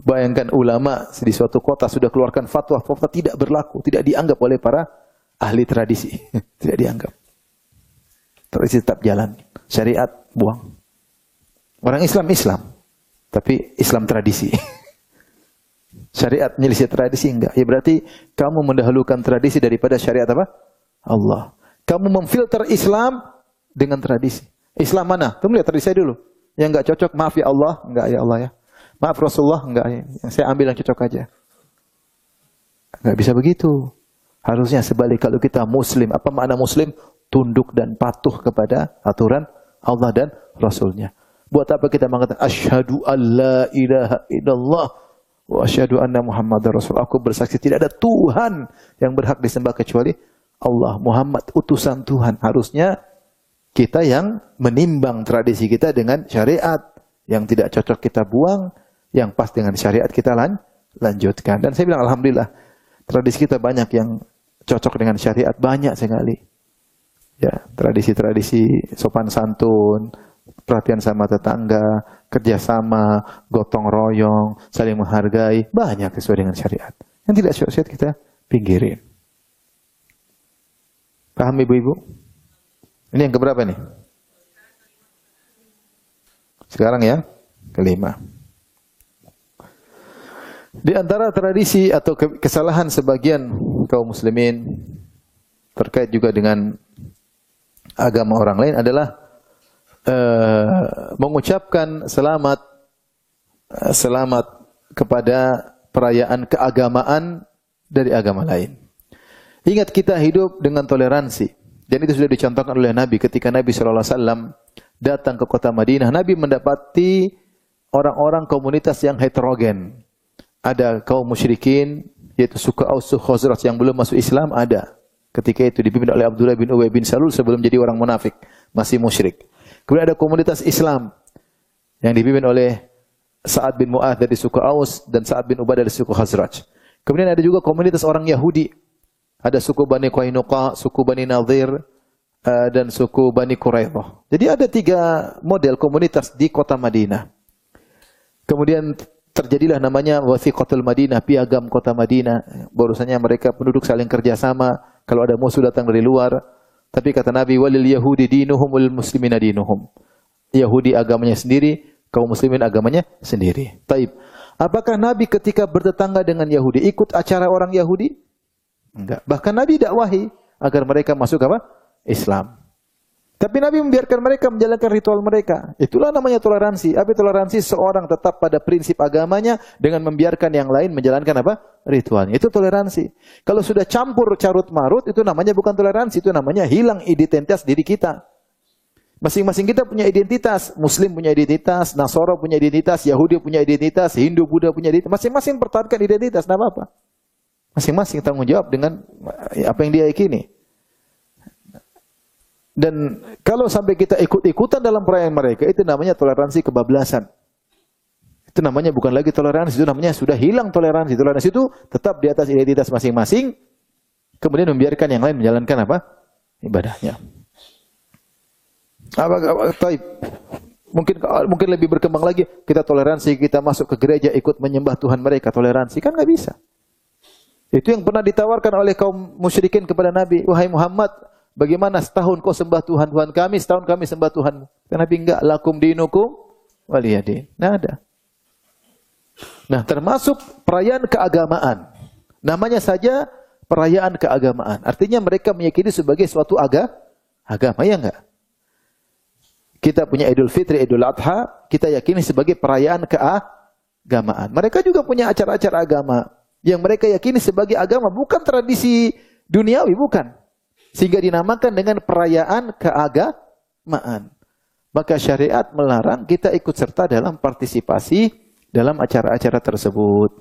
Bayangkan ulama di suatu kota sudah keluarkan fatwa tidak berlaku, tidak dianggap oleh para ahli tradisi. Tidak dianggap. Tradisi tetap jalan. Syariat buang. Orang Islam, tapi Islam tradisi. Syariat menyelisih tradisi enggak. Ya berarti kamu mendahulukan tradisi daripada syariat apa? Allah. Kamu memfilter Islam dengan tradisi. Islam mana? Kamu lihat tradisi dulu. Yang enggak cocok, maaf ya Allah, enggak ya Allah ya. Maaf Rasulullah, enggak ya. Yang saya ambil yang cocok aja. Enggak bisa begitu. Harusnya sebalik, kalau kita Muslim, apa makna Muslim? Tunduk dan patuh kepada aturan Allah dan Rasulnya. Buat apa kita mengatakan asyhadu alla ilaha illallah wa asyhadu anna Muhammadar Rasul. Aku bersaksi tidak ada Tuhan yang berhak disembah kecuali Allah. Muhammad utusan Tuhan. Harusnya kita yang menimbang tradisi kita dengan syariat. Yang tidak cocok kita buang, yang pas dengan syariat kita lanjutkan. Dan saya bilang alhamdulillah, tradisi kita banyak yang cocok dengan syariat, banyak sekali. Ya, tradisi-tradisi sopan santun, perhatian sama tetangga, kerjasama, gotong royong, saling menghargai, banyak sesuai dengan syariat. Yang tidak syariat kita pinggirin. Paham ibu-ibu? Ini yang keberapa nih? Sekarang ya, kelima. Di antara tradisi atau kesalahan sebagian kaum muslimin terkait juga dengan agama orang lain adalah mengucapkan selamat kepada perayaan keagamaan dari agama lain. Ingat, kita hidup dengan toleransi, dan itu sudah dicontohkan oleh Nabi ketika Nabi SAW datang ke kota Madinah. Nabi mendapati orang-orang komunitas yang heterogen. Ada kaum musyrikin, yaitu suku Aus, suku Khazraj yang belum masuk Islam, ada. Ketika itu dipimpin oleh Abdullah bin Ubay bin Salul sebelum jadi orang munafik, masih musyrik. Kemudian ada komunitas Islam yang dipimpin oleh Sa'ad bin Mu'adh dari suku Aus dan Sa'ad bin Ubadah dari suku Khazraj. Kemudian ada juga komunitas orang Yahudi. Ada suku Bani Qainuqa, suku Bani Nadhir, dan suku Bani Quraidah. Jadi ada 3 model komunitas di kota Madinah. Kemudian terjadilah namanya Wathiqatul Madinah, piagam kota Madinah. Bahwasanya mereka penduduk saling kerjasama kalau ada musuh datang dari luar. Tapi kata Nabi, walil Yahudi dinuhum wal muslimina dinuhum. Yahudi agamanya sendiri, kaum muslimin agamanya sendiri. Taib. Apakah Nabi ketika bertetangga dengan Yahudi ikut acara orang Yahudi? Enggak. Bahkan Nabi dakwahi agar mereka masuk apa? Islam. Tapi Nabi membiarkan mereka menjalankan ritual mereka. Itulah namanya toleransi. Apa toleransi? Seorang tetap pada prinsip agamanya dengan membiarkan yang lain menjalankan apa? Ritualnya. Itu toleransi. Kalau sudah campur carut marut, itu namanya bukan toleransi. Itu namanya hilang identitas diri kita. Masing-masing kita punya identitas. Muslim punya identitas, Nasara punya identitas, Yahudi punya identitas, Hindu, Buddha punya identitas. Masing-masing pertahankan identitas, tidak apa-apa. Masing-masing tanggung jawab dengan apa yang dia yakini. Dan kalau sampai kita ikut-ikutan dalam perayaan mereka, itu namanya toleransi kebablasan. Itu namanya bukan lagi toleransi, itu namanya sudah hilang toleransi. Toleransi itu tetap di atas identitas masing-masing, kemudian membiarkan yang lain menjalankan apa? Ibadahnya. Mungkin lebih berkembang lagi, kita toleransi, kita masuk ke gereja ikut menyembah Tuhan mereka, toleransi kan nggak bisa. Itu yang pernah ditawarkan oleh kaum musyrikin kepada Nabi, wahai Muhammad, bagaimana setahun kau sembah Tuhan kami, setahun kami sembah Tuhanmu. Kata Nabi, enggak, lakum dinukum waliyadin. Nah, ada. Nah, termasuk perayaan keagamaan. Namanya saja perayaan keagamaan. Artinya mereka meyakini sebagai suatu agama, ya enggak? Kita punya Idul Fitri, Idul Adha, kita yakini sebagai perayaan keagamaan. Mereka juga punya acara-acara agama yang mereka yakini sebagai agama, bukan tradisi duniawi, bukan. Sehingga dinamakan dengan perayaan keagamaan. Maka syariat melarang kita ikut serta dalam partisipasi dalam acara-acara tersebut.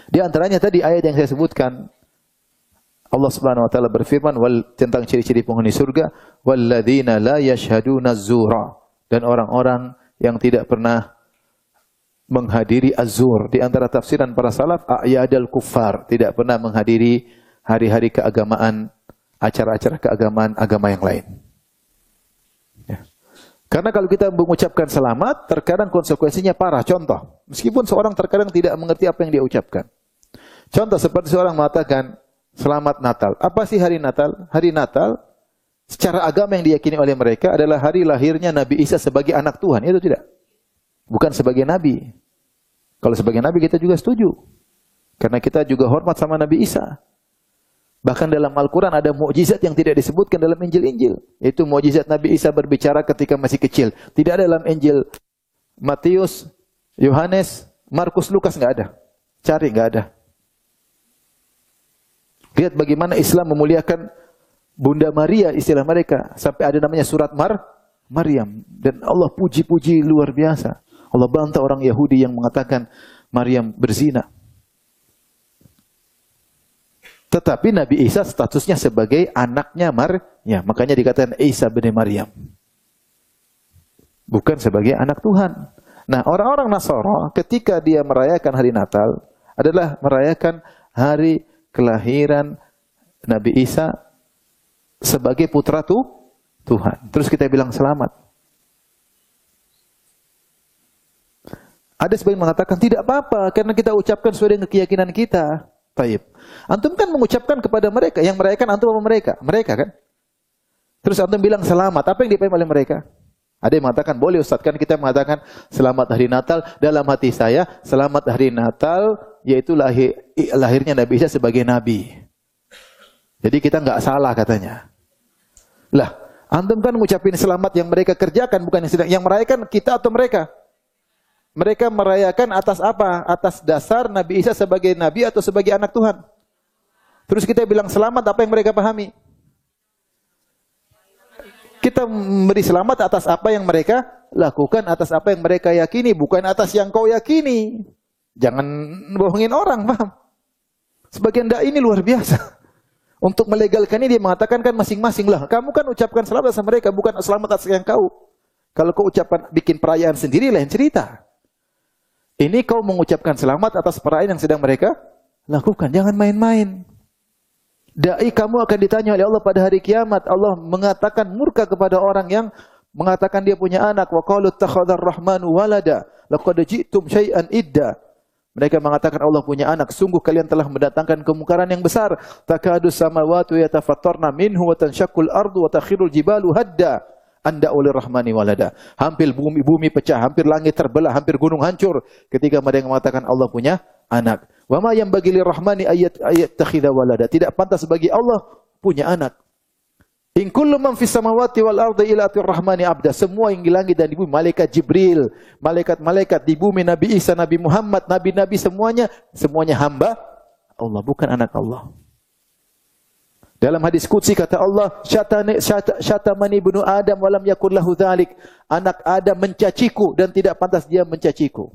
Di antaranya tadi ayat yang saya sebutkan, Allah Subhanahu wa taala berfirman tentang ciri-ciri penghuni surga, walladzina la yashhaduna az-zura, dan orang-orang yang tidak pernah menghadiri az-zur. Di antara tafsiran para salaf, a'yadul kuffar, tidak pernah menghadiri hari-hari keagamaan, acara-acara keagamaan agama yang lain. Ya. Karena kalau kita mengucapkan selamat, terkadang konsekuensinya parah. Contoh, meskipun seorang terkadang tidak mengerti apa yang dia ucapkan. Contoh seperti seorang mengatakan, Selamat Natal. Apa sih hari Natal? Hari Natal secara agama yang diyakini oleh mereka adalah hari lahirnya Nabi Isa sebagai anak Tuhan. Itu tidak. Bukan sebagai Nabi. Kalau sebagai Nabi kita juga setuju. Karena kita juga hormat sama Nabi Isa. Bahkan dalam Al-Quran ada mukjizat yang tidak disebutkan dalam Injil-Injil. Yaitu mukjizat Nabi Isa berbicara ketika masih kecil. Tidak ada dalam Injil Matius, Yohanes, Markus, Lukas, nggak ada. Cari, nggak ada. Lihat bagaimana Islam memuliakan Bunda Maria, istilah mereka. Sampai ada namanya surat Maryam. Dan Allah puji-puji luar biasa. Allah bantah orang Yahudi yang mengatakan Maryam berzina. Tetapi Nabi Isa statusnya sebagai anaknya Maryam. Makanya dikatakan Isa bin Maryam. Bukan sebagai anak Tuhan. Nah, orang-orang Nasara ketika dia merayakan hari Natal adalah merayakan hari kelahiran Nabi Isa sebagai putra Tuhan. Terus kita bilang selamat. Ada sebagian mengatakan tidak apa-apa karena kita ucapkan sesuai dengan keyakinan kita. Taib. Antum kan mengucapkan kepada mereka, yang merayakan antum sama mereka. Mereka kan? Terus antum bilang selamat. Apa yang dipahami oleh mereka? Ada yang mengatakan, boleh Ustaz, kan kita mengatakan selamat hari Natal. Dalam hati saya, selamat hari Natal, yaitu lahirnya Nabi Isa sebagai Nabi. Jadi kita nggak salah katanya. Lah, antum kan mengucapin selamat yang mereka kerjakan, bukan yang sedang. Yang merayakan kita atau mereka? Mereka merayakan atas apa? Atas dasar Nabi Isa sebagai Nabi atau sebagai anak Tuhan. Terus kita bilang selamat, apa yang mereka pahami? Kita memberi selamat atas apa yang mereka lakukan, atas apa yang mereka yakini, bukan atas yang kau yakini. Jangan bohongin orang, paham? Sebagian dai ini luar biasa. Untuk melegalkan ini dia mengatakan kan masing-masing lah. Kamu kan ucapkan selamat atas mereka, bukan selamat atas yang kau. Kalau kau ucapkan bikin perayaan sendiri lain cerita. Ini kau mengucapkan selamat atas perayaan yang sedang mereka lakukan. Jangan main-main. Dai kamu akan ditanya oleh Allah pada hari kiamat. Allah mengatakan murka kepada orang yang mengatakan dia punya anak. Wa qalu ittakhadhar rahmanu walada laqad ji'tum syai'an idda. Mereka mengatakan Allah punya anak. Sungguh kalian telah mendatangkan kemungkaran yang besar. Takadu samawati yatafattarna minhu wa tanshaqqul ardu wa takhirul jibalu hadda. Anda oleh rahmani walada. Hampir bumi pecah, hampir langit terbelah, hampir gunung hancur ketika mereka mengatakan Allah punya anak. Wa ma yanbaghi lirrahmani ayat takhidha walada. Tidak pantas bagi Allah punya anak. In kullu man fis samawati wal ardi ila rahmani abda. Semua yang di langit dan di bumi, malaikat Jibril, malaikat-malaikat di bumi, Nabi Isa, Nabi Muhammad, nabi-nabi semuanya hamba Allah, bukan anak Allah. Dalam hadis qudsi kata Allah, syatamani ibnu Adam walam yakul lahu dzalik. Anak Adam mencaciku dan tidak pantas dia mencaciku.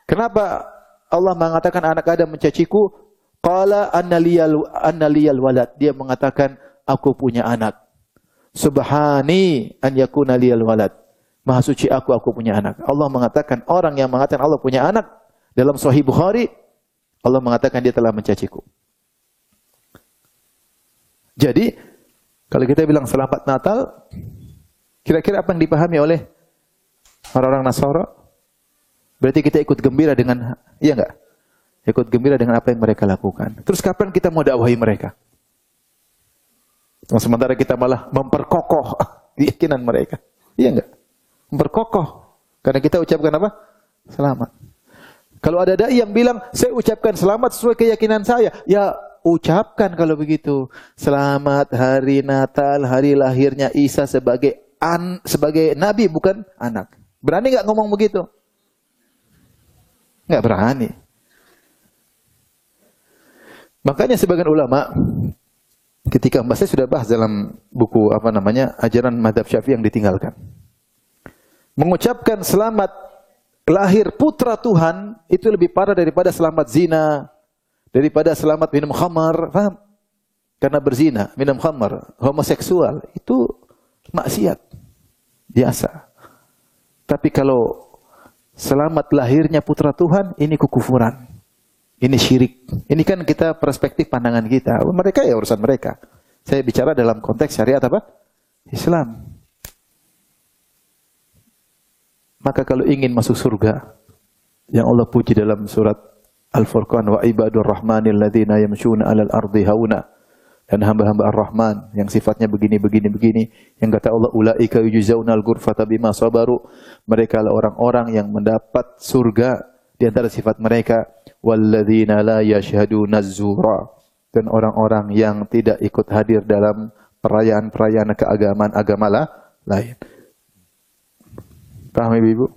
Kenapa Allah mengatakan anak Adam mencaciku? Qala annaliyal walad. Dia mengatakan aku punya anak. Subhani an yakuna liyal walad. Maha suci aku punya anak. Allah mengatakan, orang yang mengatakan Allah punya anak, dalam Sahih Bukhari, Allah mengatakan dia telah mencaciku. Jadi, kalau kita bilang selamat Natal, kira-kira apa yang dipahami oleh orang-orang Nasara? Berarti kita ikut gembira dengan, iya enggak? Ikut gembira dengan apa yang mereka lakukan. Terus kapan kita mau dakwahi mereka? Sementara kita malah memperkokoh keyakinan mereka. Iya enggak? Memperkokoh. Karena kita ucapkan apa? Selamat. Kalau ada dai yang bilang, saya ucapkan selamat sesuai keyakinan saya. Ya, ucapkan kalau begitu. Selamat hari Natal, hari lahirnya Isa sebagai nabi, bukan anak. Berani enggak ngomong begitu? Enggak berani. Makanya sebagian ulama, ketika saya sudah bahas dalam buku ajaran mazhab Syafi'i yang ditinggalkan. Mengucapkan selamat lahir putra Tuhan itu lebih parah daripada selamat zina, daripada selamat minum khamar, paham? Karena berzina, minum khamar, homoseksual itu maksiat biasa. Tapi kalau selamat lahirnya putra Tuhan, ini kekufuran. Ini syirik. Ini kan kita perspektif pandangan kita. Mereka ya urusan mereka. Saya bicara dalam konteks syariat apa? Islam. Maka kalau ingin masuk surga, yang Allah puji dalam surat Al-Furqan, wa ibadur rahmanil ladzina yamshuna 'alal ardi hauna, dan hamba-hamba Ar-Rahman yang sifatnya begini, yang kata Allah, ulaika yujzaunal ghurfata bima sabaru, mereka adalah orang-orang yang mendapat surga di antara sifat mereka, walladzina la yashhaduna az-zura, dan orang-orang yang tidak ikut hadir dalam perayaan-perayaan keagamaan agama lain. Paham Ibu?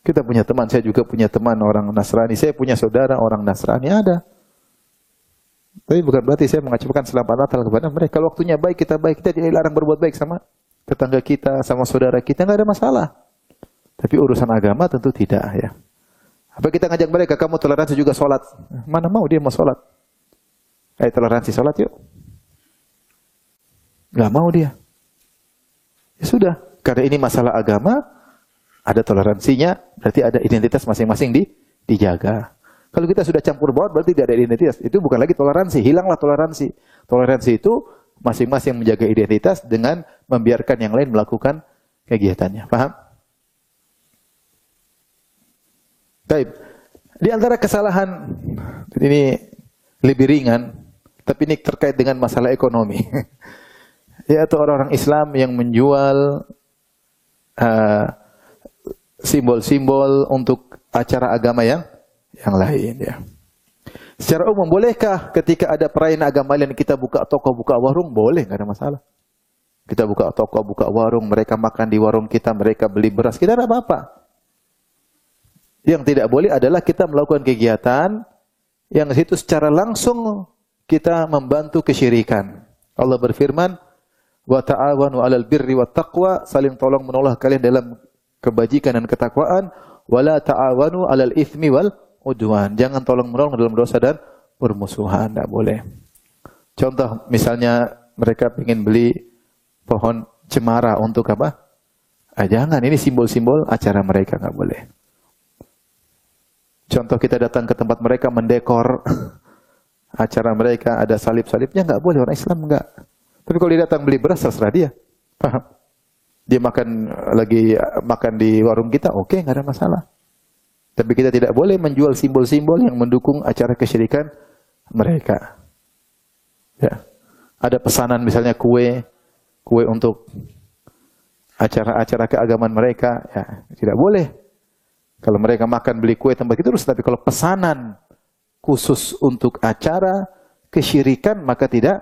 Kita punya teman, saya juga punya teman orang Nasrani, saya punya saudara orang Nasrani, ada. Tapi bukan berarti saya mengucapkan selamat Natal kepada mereka. Kalau waktunya baik, kita tidak dilarang berbuat baik sama tetangga kita, sama saudara kita, nggak ada masalah. Tapi urusan agama tentu tidak ya. Apa kita ngajak mereka, kamu toleransi juga sholat? Mana mau dia mau sholat? Toleransi sholat yuk. Nggak mau dia. Ya sudah, karena ini masalah agama, ada toleransinya, berarti ada identitas masing-masing dijaga. Kalau kita sudah campur baur, berarti tidak ada identitas. Itu bukan lagi toleransi, hilanglah toleransi. Toleransi itu masing-masing menjaga identitas dengan membiarkan yang lain melakukan kegiatannya. Paham? Baik. Di antara kesalahan, ini lebih ringan, tapi ini terkait dengan masalah ekonomi. Yaitu orang-orang Islam yang menjual simbol-simbol untuk acara agama yang lain ya. Secara umum bolehkah ketika ada perayaan agama lain kita buka toko, buka warung? Boleh, enggak ada masalah. Kita buka toko, buka warung, mereka makan di warung kita, mereka beli beras, kita tidak apa-apa. Yang tidak boleh adalah kita melakukan kegiatan yang situ secara langsung kita membantu kesyirikan. Allah berfirman, wa ta'awanu 'alal birri wat taqwa, saling tolong menolong kalian dalam kebajikan dan ketakwaan, wala ta'awanu 'alal itsmi wal udwan. Jangan tolong menolong dalam dosa dan permusuhan, tidak boleh. Contoh misalnya mereka ingin beli pohon cemara untuk apa? Jangan, ini simbol-simbol acara mereka, nggak boleh. Contoh kita datang ke tempat mereka mendekor acara mereka, ada salib-salibnya, nggak boleh, orang Islam nggak. Tapi kalau dia datang beli beras, terserah dia. Paham? Dia makan di warung kita, oke, nggak ada masalah. Tapi kita tidak boleh menjual simbol-simbol yang mendukung acara kesyirikan mereka. Ya. Ada pesanan misalnya kue untuk acara-acara keagamaan mereka, ya tidak boleh. Kalau mereka makan beli kue tempat itu terus, tapi kalau pesanan khusus untuk acara kesyirikan maka tidak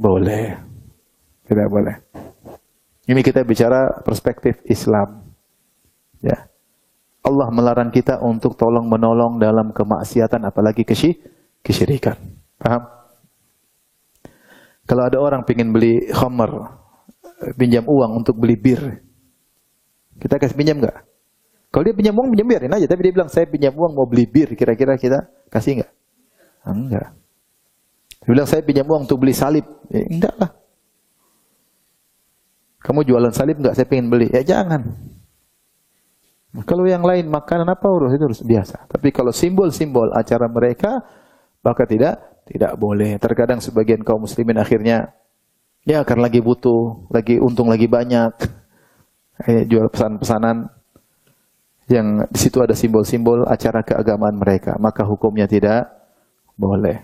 boleh. Tidak boleh. Ini kita bicara perspektif Islam. Ya. Allah melarang kita untuk tolong menolong dalam kemaksiatan apalagi kesyirikan. Paham? Kalau ada orang ingin beli khamar, pinjam uang untuk beli bir, kita kasih pinjam enggak? Kalau dia pinjam uang, pinjam biarin aja. Tapi dia bilang, saya pinjam uang mau beli bir, kira-kira kita kasih enggak? Enggak. Dia bilang, saya pinjam uang untuk beli salib. Enggak lah. Kamu jualan salib nggak? Saya pengen beli. Ya jangan. Kalau yang lain makanan apa urus itu harus biasa. Tapi kalau simbol-simbol acara mereka maka tidak boleh. Terkadang sebagian kaum muslimin akhirnya ya karena lagi butuh, lagi untung lagi banyak, jual pesan-pesanan yang di situ ada simbol-simbol acara keagamaan mereka, maka hukumnya tidak boleh.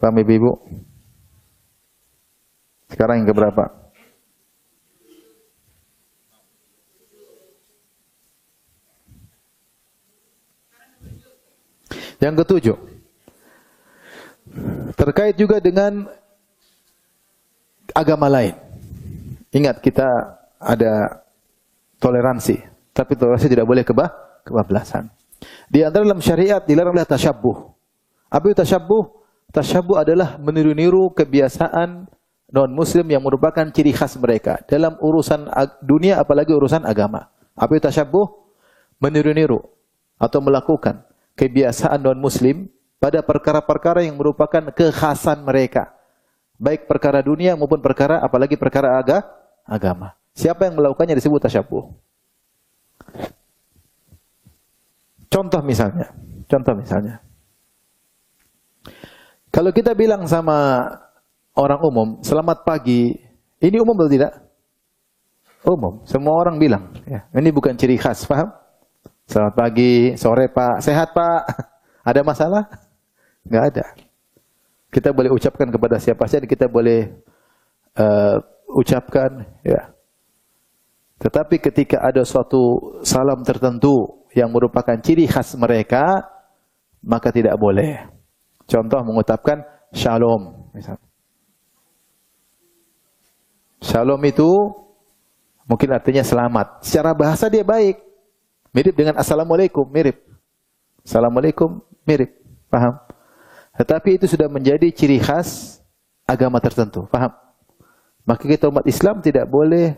Paham Ibu? Sekarang yang keberapa? Yang ketujuh, terkait juga dengan agama lain. Ingat, kita ada toleransi, tapi toleransi tidak boleh kebablasan. Di antara dalam syariat dilarang oleh tasyabbuh. Apa itu tasyabbuh? Tasyabbuh adalah meniru-niru kebiasaan non-muslim yang merupakan ciri khas mereka dalam urusan dunia, apalagi urusan agama. Apa itu tasyabbuh? Meniru-niru atau melakukan kebiasaan non-muslim pada perkara-perkara yang merupakan kekhasan mereka. Baik perkara dunia maupun perkara, apalagi perkara agama. Siapa yang melakukannya disebut tasyabbuh. Contoh misalnya. Kalau kita bilang sama orang umum, selamat pagi, ini umum atau tidak? Umum. Semua orang bilang. Ya. Ini bukan ciri khas, paham? Selamat pagi, sore Pak, sehat Pak. Ada masalah? Enggak ada. Kita boleh ucapkan kepada siapa saja, kita boleh ucapkan, ya. Tetapi ketika ada suatu salam tertentu yang merupakan ciri khas mereka, maka tidak boleh. Contoh mengucapkan shalom, misalnya. Shalom itu mungkin artinya selamat. Secara bahasa dia baik. Mirip dengan assalamualaikum, mirip. Assalamualaikum, mirip. Paham? Tetapi itu sudah menjadi ciri khas agama tertentu. Paham? Maka kita umat Islam tidak boleh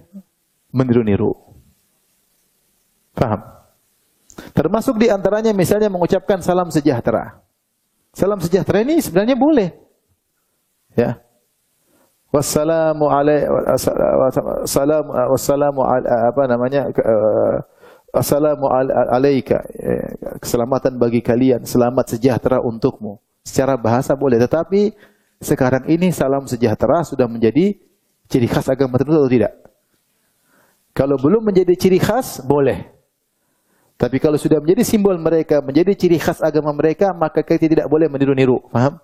meniru-niru. Paham? Termasuk di antaranya misalnya mengucapkan salam sejahtera. Salam sejahtera ini sebenarnya boleh. Ya. Wassalamu alaika, keselamatan bagi kalian, selamat sejahtera untukmu. Secara bahasa boleh, tetapi sekarang ini salam sejahtera sudah menjadi ciri khas agama tertentu atau tidak? Kalau belum menjadi ciri khas, boleh. Tapi kalau sudah menjadi simbol mereka, menjadi ciri khas agama mereka, maka kita tidak boleh meniru-niru. Paham?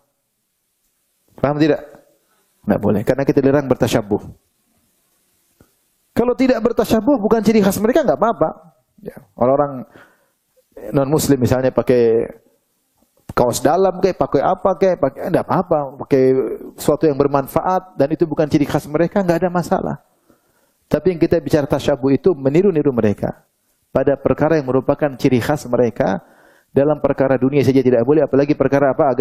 Paham tidak? Tidak boleh, karena kita dilarang bertasyabbuh. Kalau tidak bertasyabbuh, bukan ciri khas mereka, nggak apa-apa. Ya, orang-orang non-muslim misalnya pakai kaos dalam, pakai apa, pakai enggak apa-apa, pakai sesuatu yang bermanfaat dan itu bukan ciri khas mereka, enggak ada masalah. Tapi yang kita bicara tasyabbuh itu meniru-niru mereka pada perkara yang merupakan ciri khas mereka. Dalam perkara dunia saja tidak boleh, apalagi perkara apa?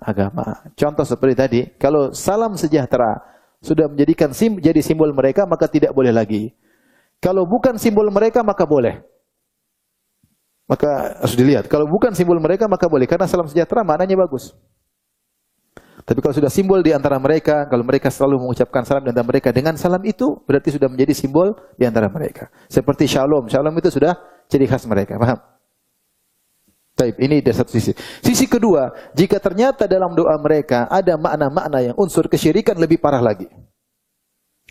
Agama. Contoh seperti tadi, kalau salam sejahtera sudah menjadikan jadi simbol mereka, maka tidak boleh lagi. Kalau bukan simbol mereka, maka boleh. Maka harus dilihat. Kalau bukan simbol mereka, maka boleh. Karena salam sejahtera maknanya bagus. Tapi kalau sudah simbol di antara mereka, kalau mereka selalu mengucapkan salam di antara mereka dengan salam itu, berarti sudah menjadi simbol di antara mereka. Seperti shalom. Shalom itu sudah ciri khas mereka. Paham? Baik, ini dari satu sisi. Sisi kedua, jika ternyata dalam doa mereka ada makna-makna yang unsur kesyirikan, lebih parah lagi.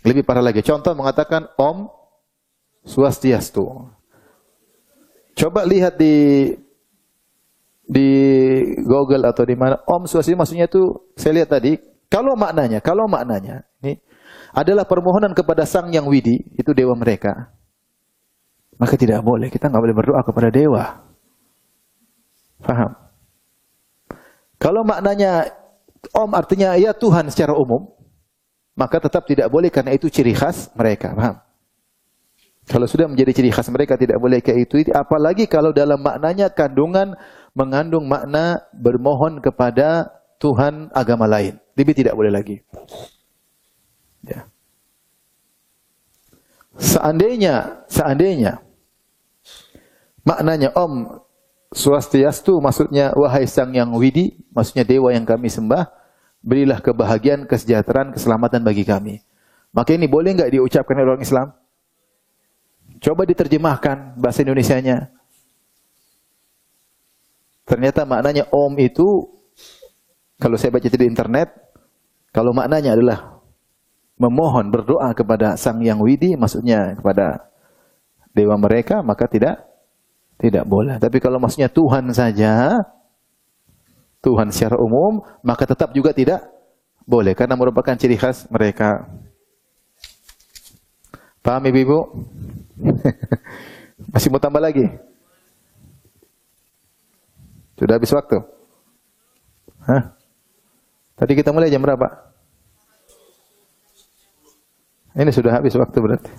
Lebih parah lagi. Contoh mengatakan Om Swastiastu. Coba lihat di Google atau di mana Om Swastiastu maksudnya itu saya lihat tadi, kalau maknanya ini adalah permohonan kepada Sang Yang Widi, itu dewa mereka. Maka tidak boleh, kita nggak boleh berdoa kepada dewa. Paham? Kalau maknanya Om artinya ya Tuhan secara umum, maka tetap tidak boleh karena itu ciri khas mereka. Paham? Kalau sudah menjadi ciri khas mereka tidak boleh kayak itu, apalagi kalau dalam maknanya mengandung makna bermohon kepada Tuhan agama lain. Lebih tidak boleh lagi. Ya. Seandainya maknanya Om Swastiastu maksudnya wahai Sang Yang Widi, maksudnya dewa yang kami sembah, berilah kebahagiaan, kesejahteraan, keselamatan bagi kami. Maka ini boleh nggak diucapkan oleh orang Islam? Coba diterjemahkan bahasa Indonesianya. Ternyata maknanya Om itu, kalau saya baca di internet, kalau maknanya adalah memohon, berdoa kepada Sang Yang Widi, maksudnya kepada dewa mereka, maka tidak boleh. Tapi kalau maksudnya Tuhan saja, Tuhan secara umum, maka tetap juga tidak boleh, karena merupakan ciri khas mereka. Paham ibu-ibu? Masih mau tambah lagi? Sudah habis waktu? Hah? Tadi kita mulai jam berapa? Ini sudah habis waktu berarti.